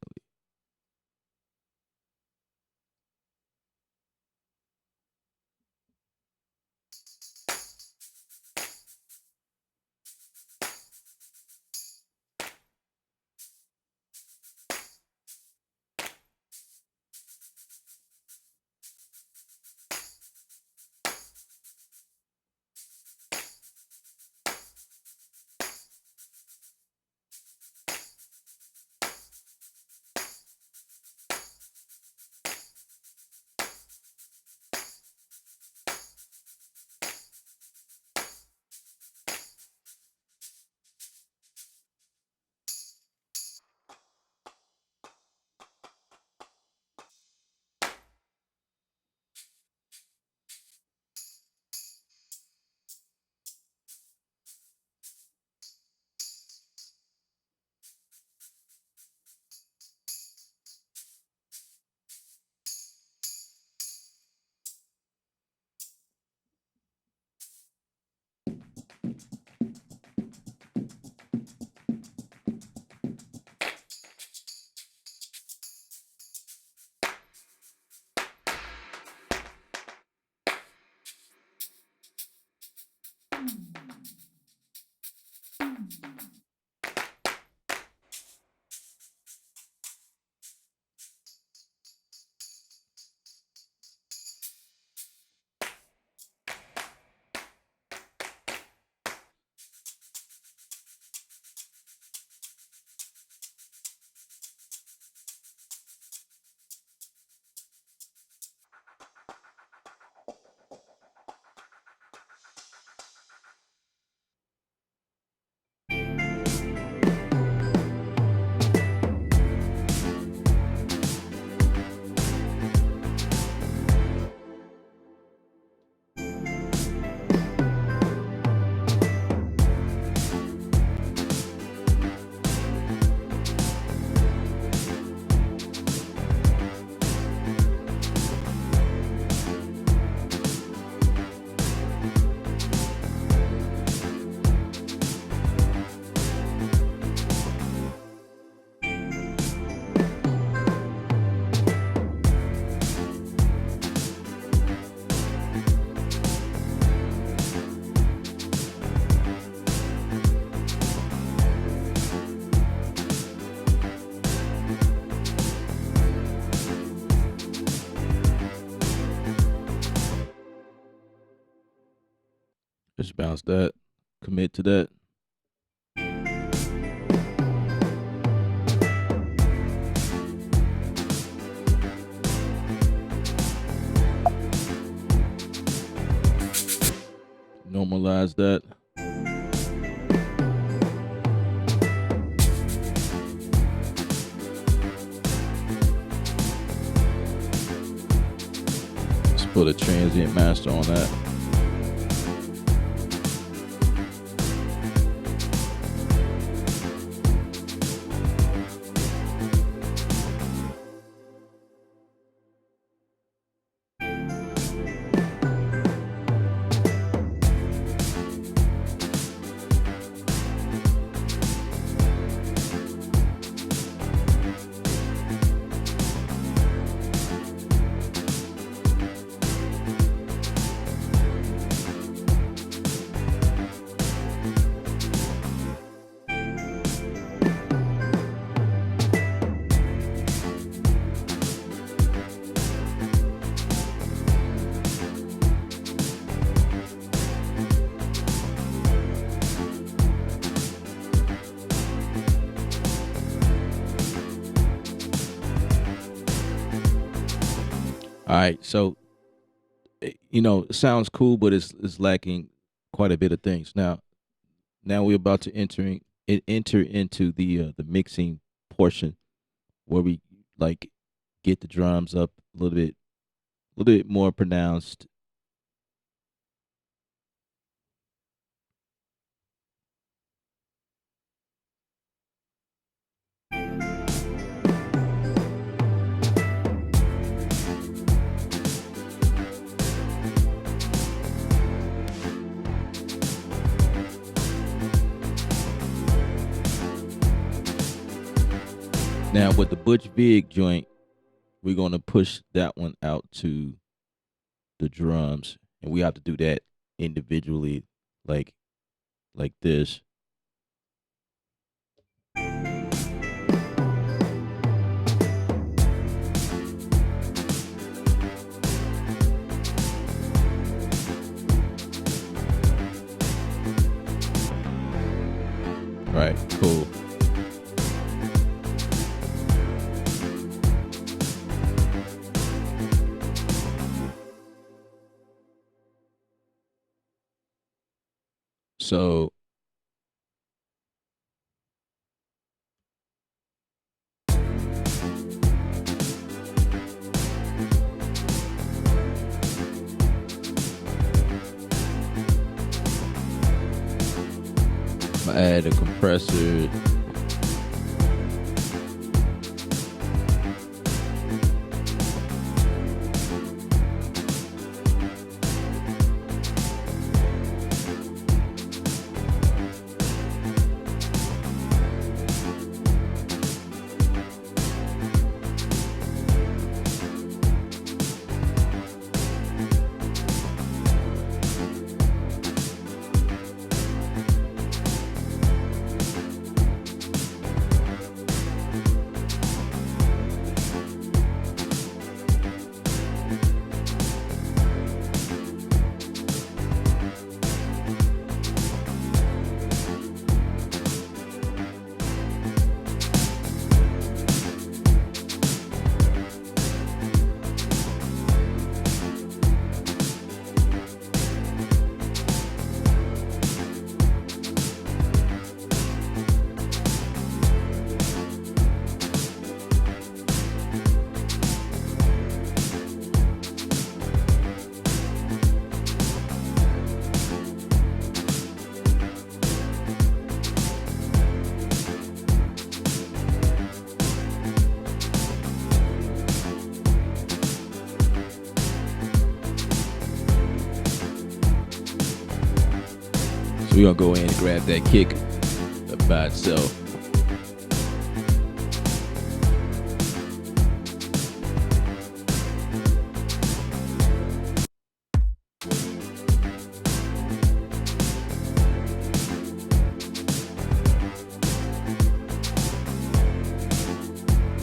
Just bounce that, commit to that. Normalize that. Let's put a transient master on that. All right, so it sounds cool, but it's lacking quite a bit of things. Now we're about to enter into the mixing portion where we like get the drums up a little bit more pronounced. Now with the Butch Vig joint, we're gonna push that one out to the drums, and we have to do that individually, like this. Right, cool. So I'm gonna add a compressor. So we're gonna go in and grab that kick by itself.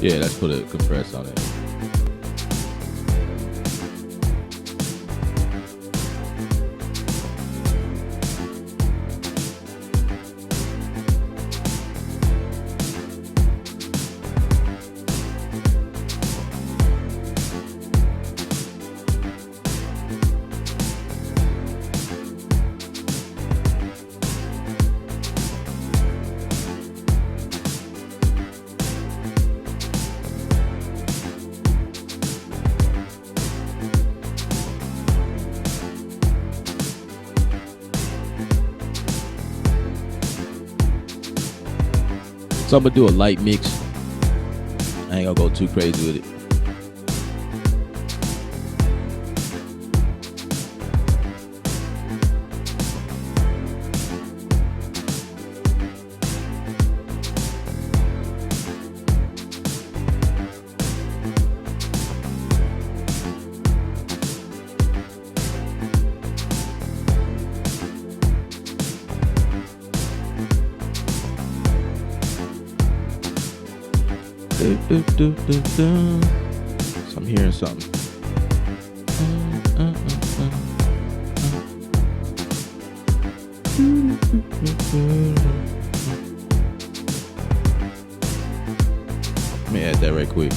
Yeah, let's put a compress on it. So I'm gonna do a light mix. I ain't gonna go too crazy with it. So I'm hearing something. Let me add that right quick.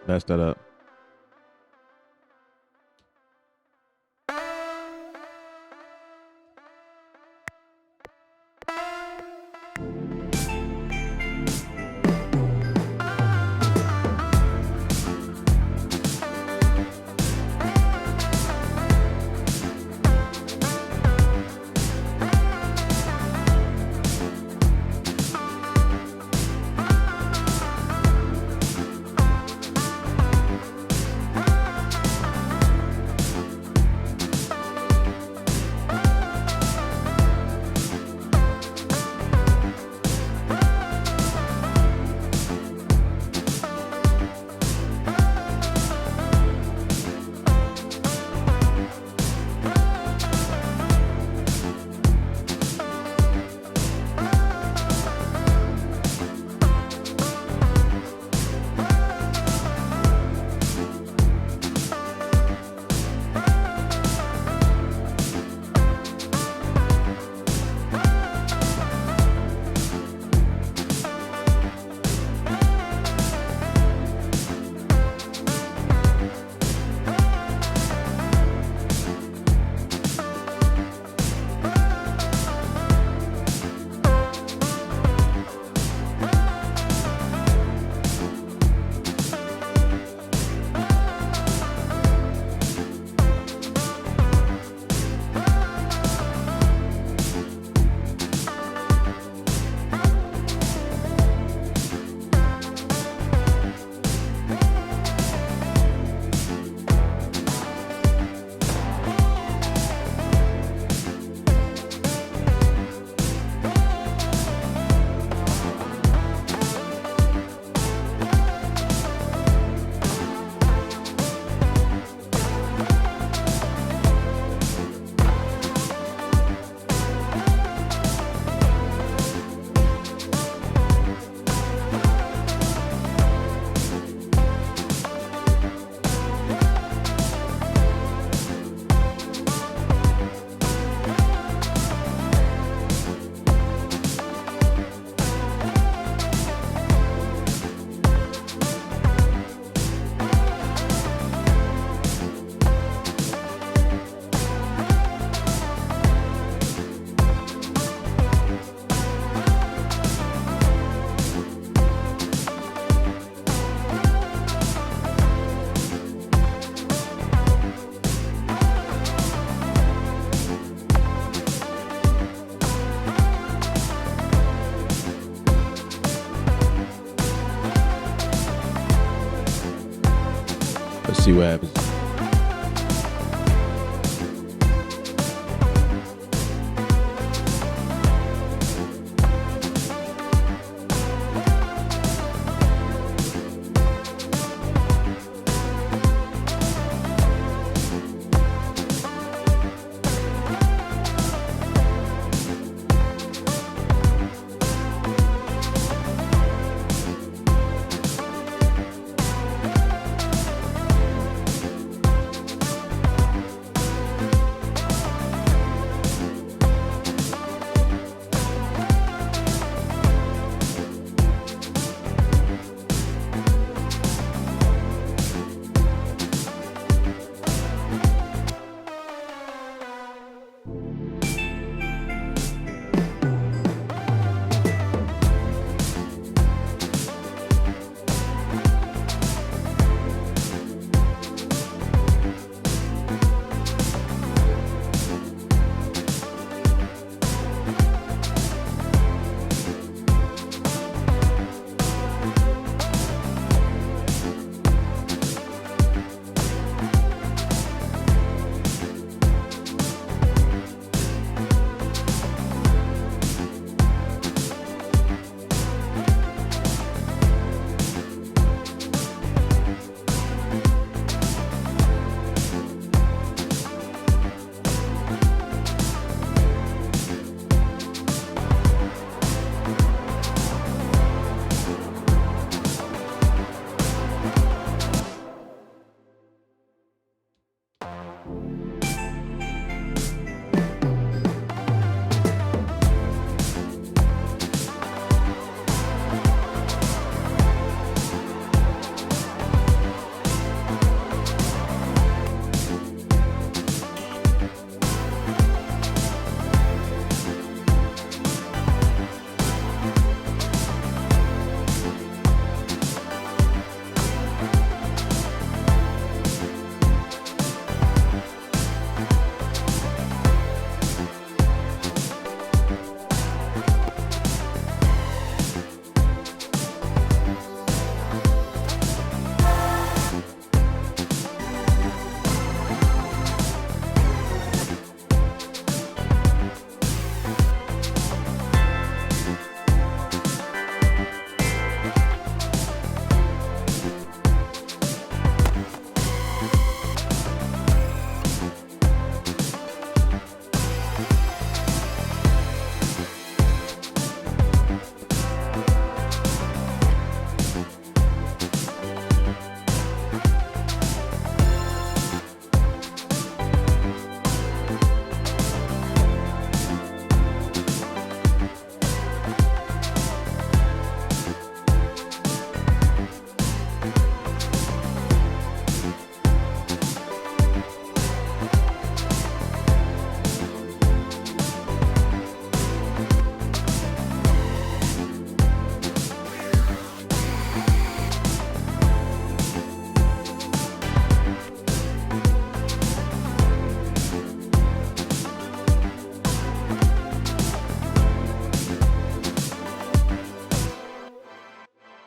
Messed that up. see what happens.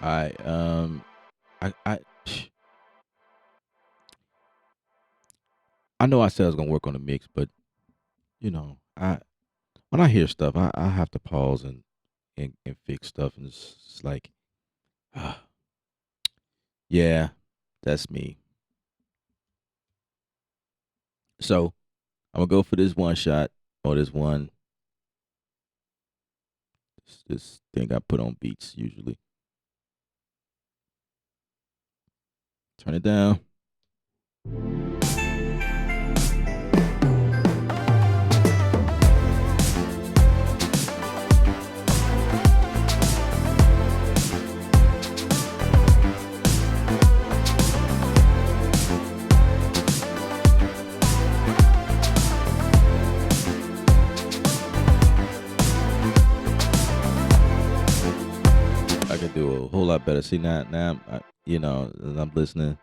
All right. I I know I said I was gonna work on the mix, but I when I hear stuff, I have to pause and fix stuff, and it's like, ah, yeah, that's me. So I'm gonna go for this one shot or this thing I put on beats usually. Turn it down. I could do a whole lot better. See now, as I'm listening.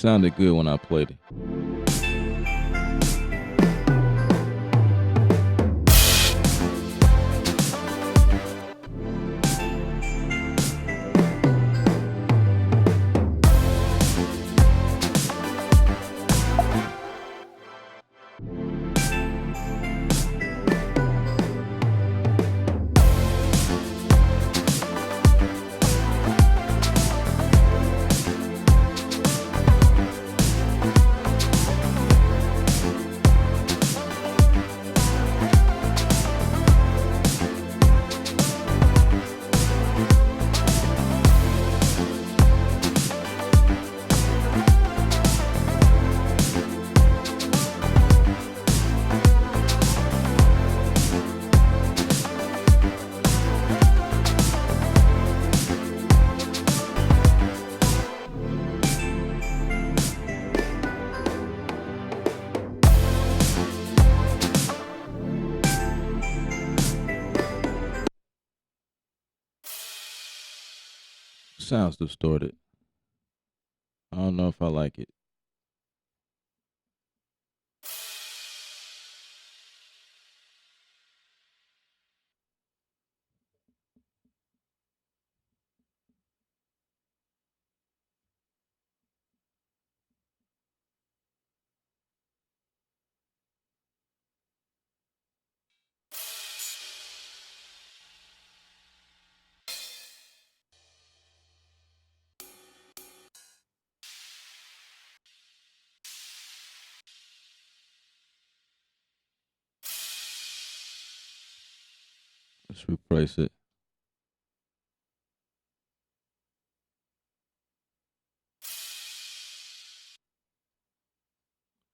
sounded good when I played it. Sounds distorted. I don't know if I like it. Let's replace it.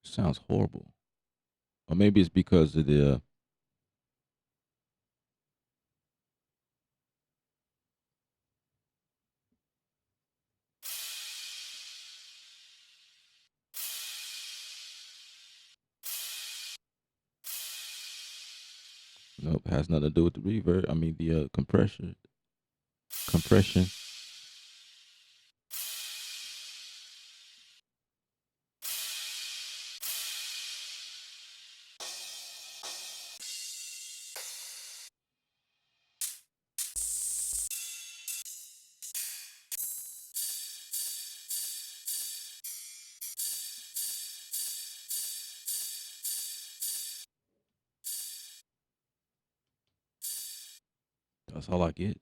Sounds horrible. Or maybe it's because of the nope, has nothing to do with the reverb. I mean the compression. Compression. That's all I get.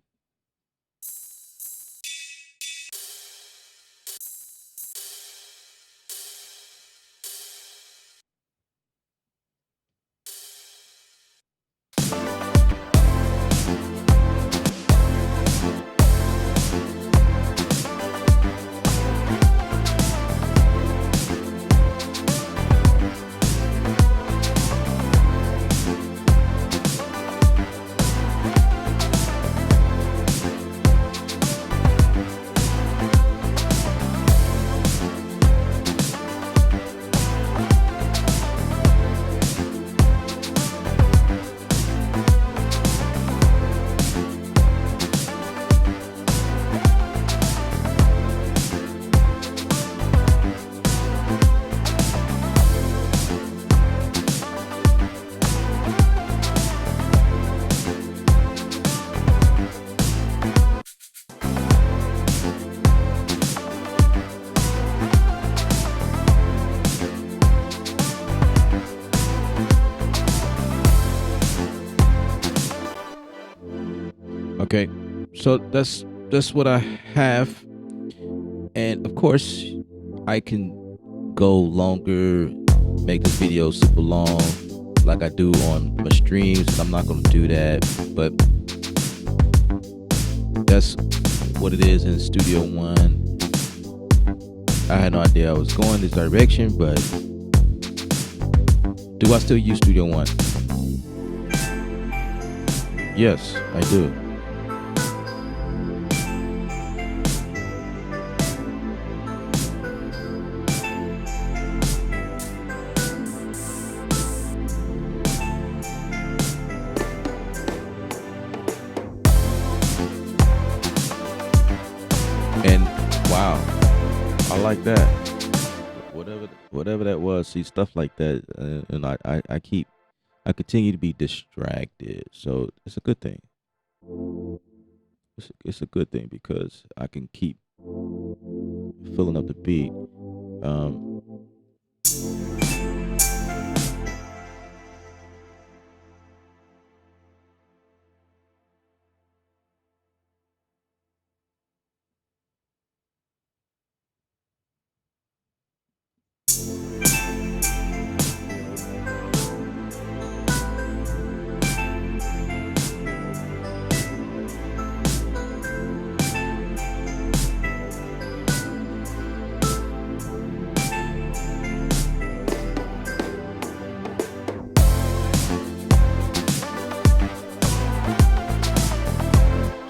Okay, so that's what I have, and of course, I can go longer, make this video super long, like I do on my streams. I'm not gonna do that, but that's what it is in Studio One. I had no idea I was going this direction, but do I still use Studio One? Yes, I do. And wow, I like that. whatever that was. See, stuff like that, and I continue to be distracted. So it's a good thing. It's a good thing because I can keep filling up the beat. Um,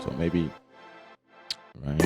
so maybe right.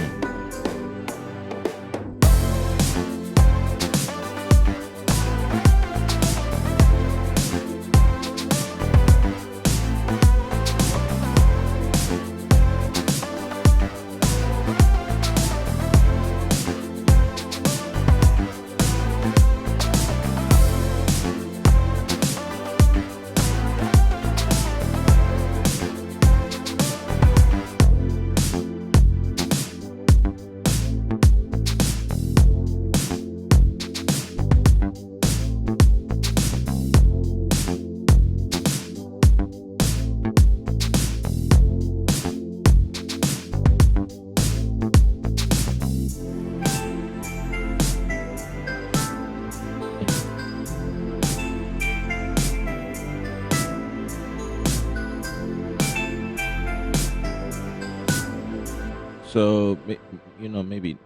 So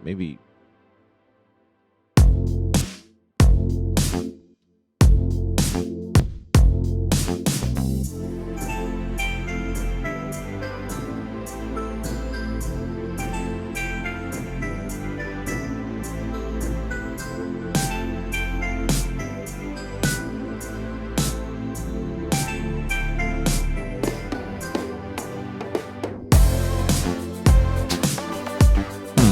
maybe. Hmm.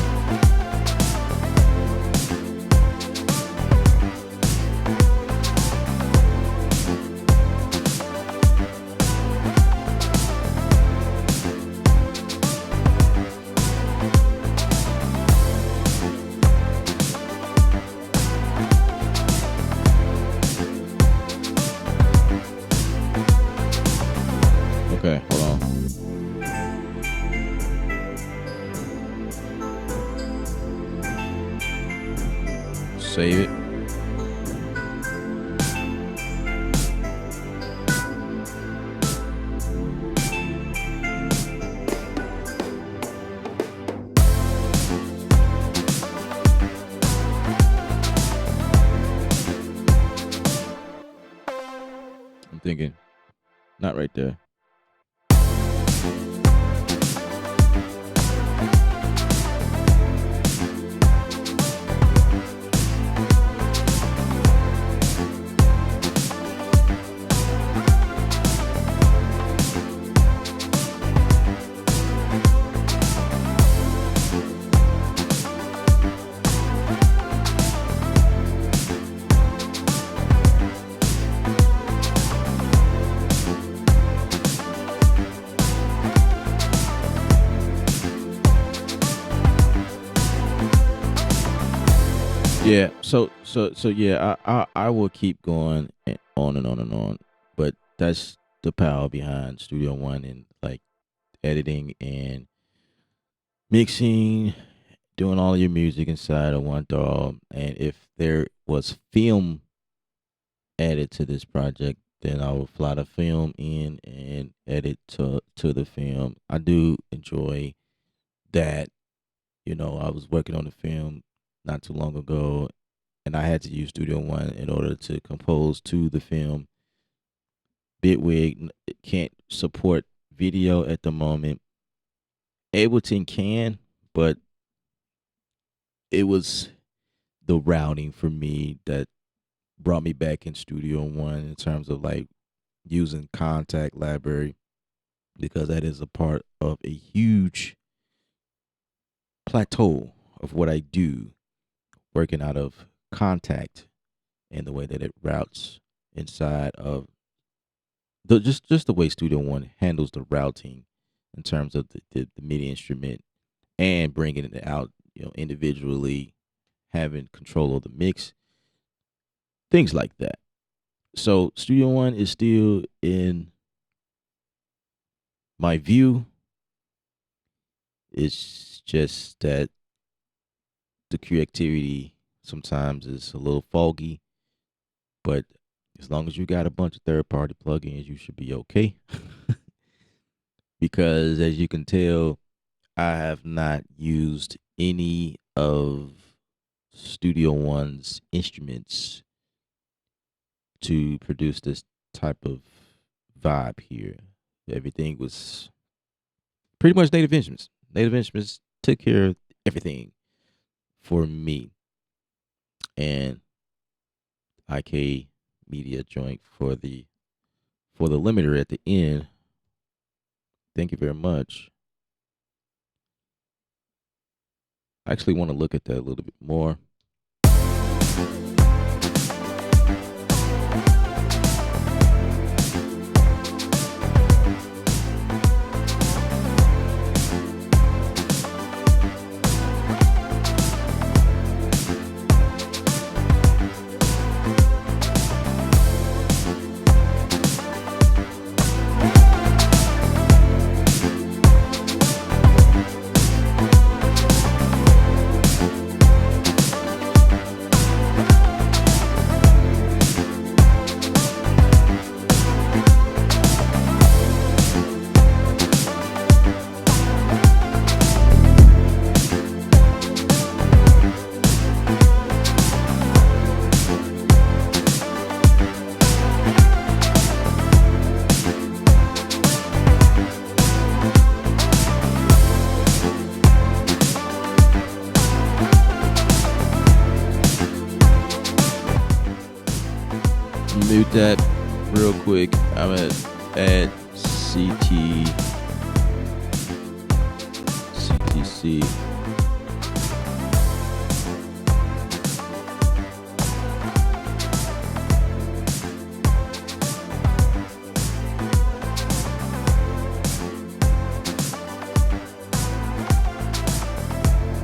Okay, hold on. Save it. I'm thinking, not right there. Yeah. So yeah, I will keep going and on and on and on. But that's the power behind Studio One and like editing and mixing, doing all your music inside of one DAW. And if there was film added to this project, then I will fly the film in and edit to the film. I do enjoy that. I was working on the film not too long ago, and I had to use Studio One in order to compose to the film. Bitwig it can't support video at the moment. Ableton can, but it was the routing for me that brought me back in Studio One in terms of like using Contact Library because that is a part of a huge plateau of what I do working out of Contact. and the way that it routes inside of the just the way Studio One handles the routing in terms of the MIDI instrument and bringing it out, individually, having control of the mix, things like that. So Studio One is still in my view. It's just that the creativity sometimes is a little foggy, but as long as you got a bunch of third party plugins, you should be okay. Because as you can tell, I have not used any of Studio One's instruments to produce this type of vibe here. Everything was pretty much Native Instruments. Native Instruments took care of everything for me. And IK Media joint for the limiter at the end. Thank you very much. I actually want to look at that a little bit more. Mute that real quick. I'm at CTC.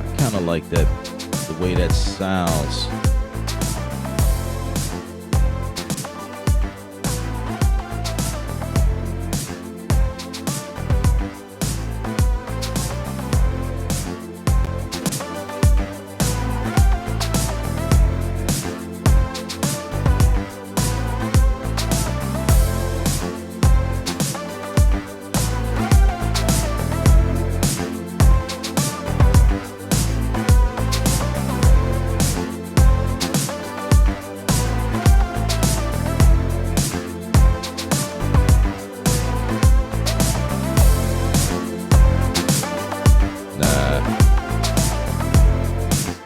I kind of like that, the way that sounds.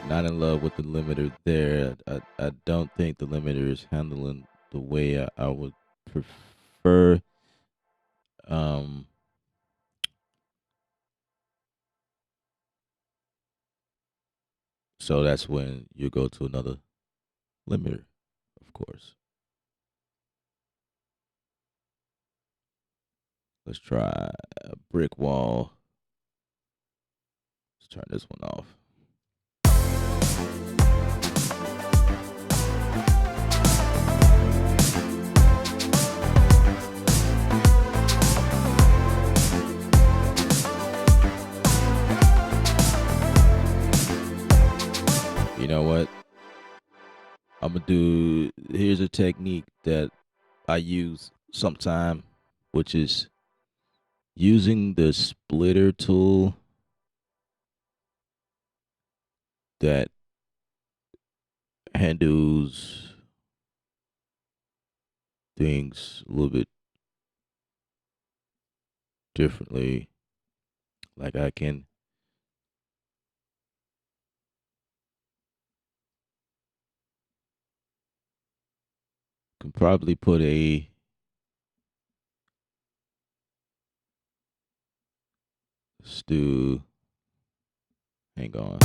Not in love with the limiter there. I don't think the limiter is handling the way I would prefer. So that's when you go to another limiter, of course. Let's try a brick wall. Let's turn this one off. You know what? I'm gonna do. Here's a technique that I use sometime, which is using the splitter tool that handles things a little bit differently. Like I can probably put a hang on.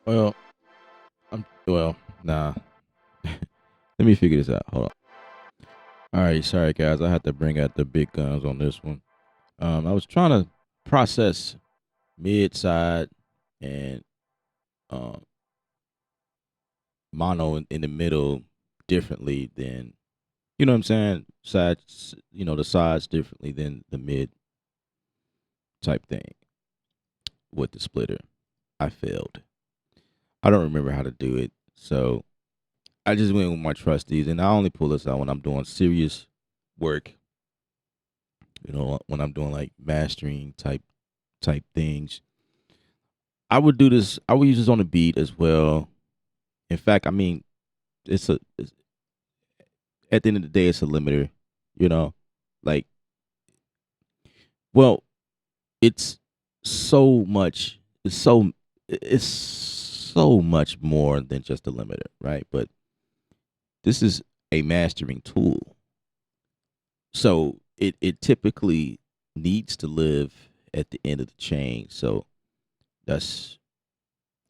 Well, nah. Let me figure this out. Hold on. All right, sorry guys, I had to bring out the big guns on this one. I was trying to process mid, side, and um mono in the middle differently than, you know what I'm saying, sides, the sides differently than the mid type thing with the splitter. I failed. I don't remember how to do it, so I just went with my trusties, and I only pull this out when I'm doing serious work. When I'm doing like mastering type things. I would do this. I would use this on the beat as well. In fact, I mean, it's at the end of the day, it's a limiter. You know, like, well, it's so much. It's so much more than just a limiter, right? But this is a mastering tool, so it typically needs to live at the end of the chain. So that's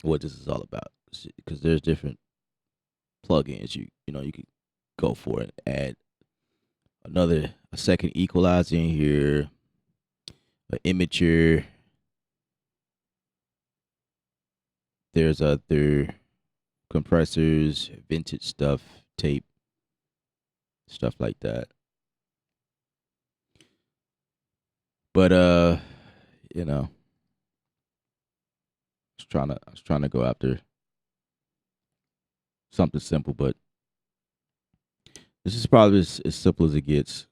what this is all about. Because there's different plugins you could go for it. Add a second equalizer in here, an imager. There's other compressors, vintage stuff, tape, stuff like that. But you know, I was trying to go after something simple, but this is probably as simple as it gets.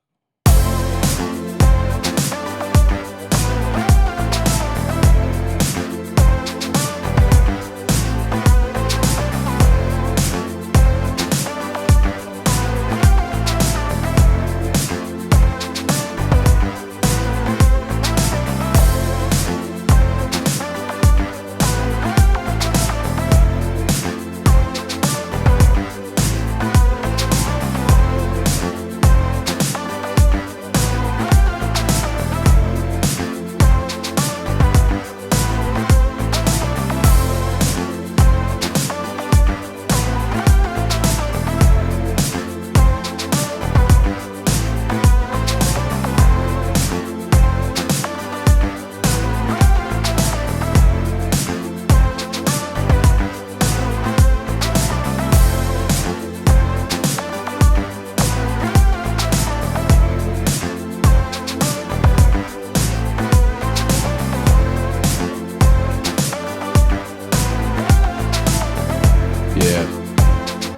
Yeah,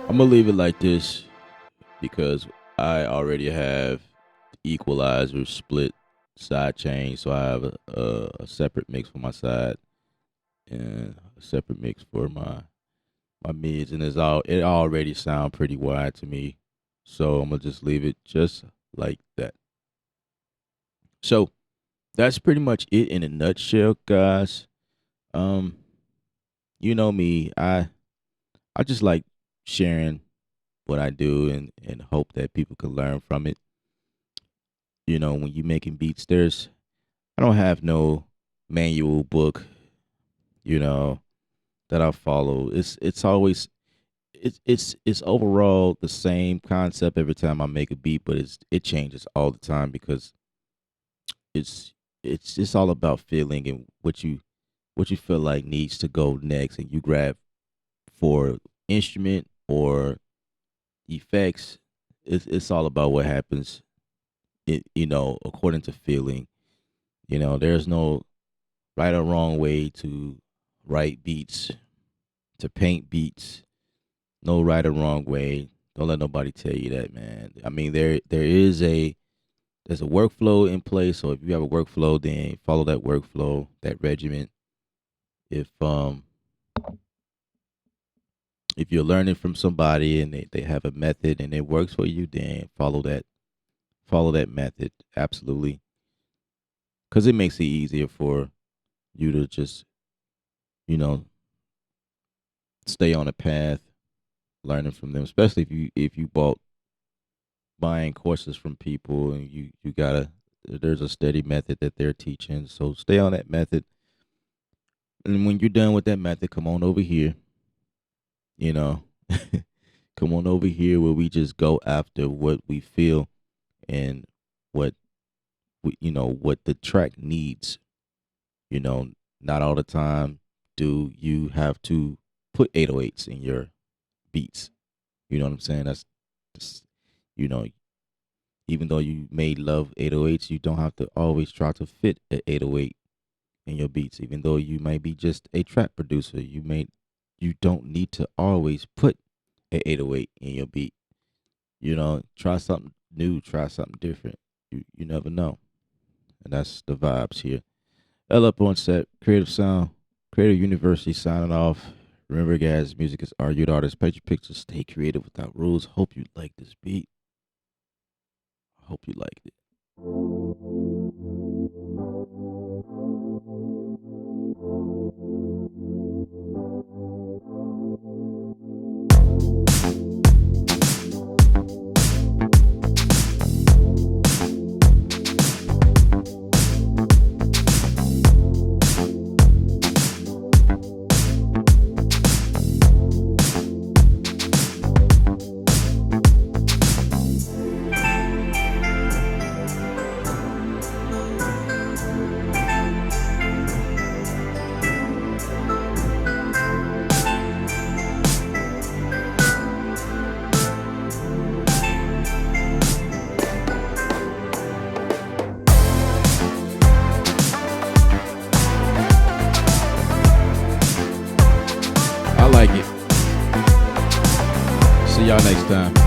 I'm gonna leave it like this because I already have equalizer split side chain, so I have a separate mix for my side and a separate mix for my mids, and it already sound pretty wide to me, so I'm gonna just leave it just like that. So that's pretty much it in a nutshell, guys. Um, you know me, I just like sharing what I do and hope that people can learn from it. When you making beats, I don't have no manual book, you know, that I follow. It's overall the same concept every time I make a beat, but it changes all the time because it's it's all about feeling and what you feel like needs to go next, and you grab for instrument or effects. It's all about what happens. According to feeling. There's no right or wrong way to write beats, to paint beats. No right or wrong way. Don't let nobody tell you that, man. I mean, there's a workflow in place. So if you have a workflow, then follow that workflow, that regimen. If you're learning from somebody and they have a method and it works for you, then follow that method. Absolutely. Because it makes it easier for you to just, you know, stay on a path, learning from them. Especially if you buying courses from people and you gotta, there's a steady method that they're teaching. So stay on that method. And when you're done with that method, come on over here. You know, come on over here where we just go after what we feel and what what the track needs. You know, not all the time do you have to put 808s in your beats. You know what I'm saying? That's you know, even though you may love 808s, you don't have to always try to fit an 808 in your beats. Even though you might be just a trap producer, you don't need to always put an 808 in your beat. You know, try something new, try something different. You never know. And that's the vibes here. L up on set, Creative Sound, Creative University signing off. Remember, guys, music is argued artists. Paint your pictures, stay creative without rules. Hope you like this beat. Hope you liked it. I like it. See y'all next time.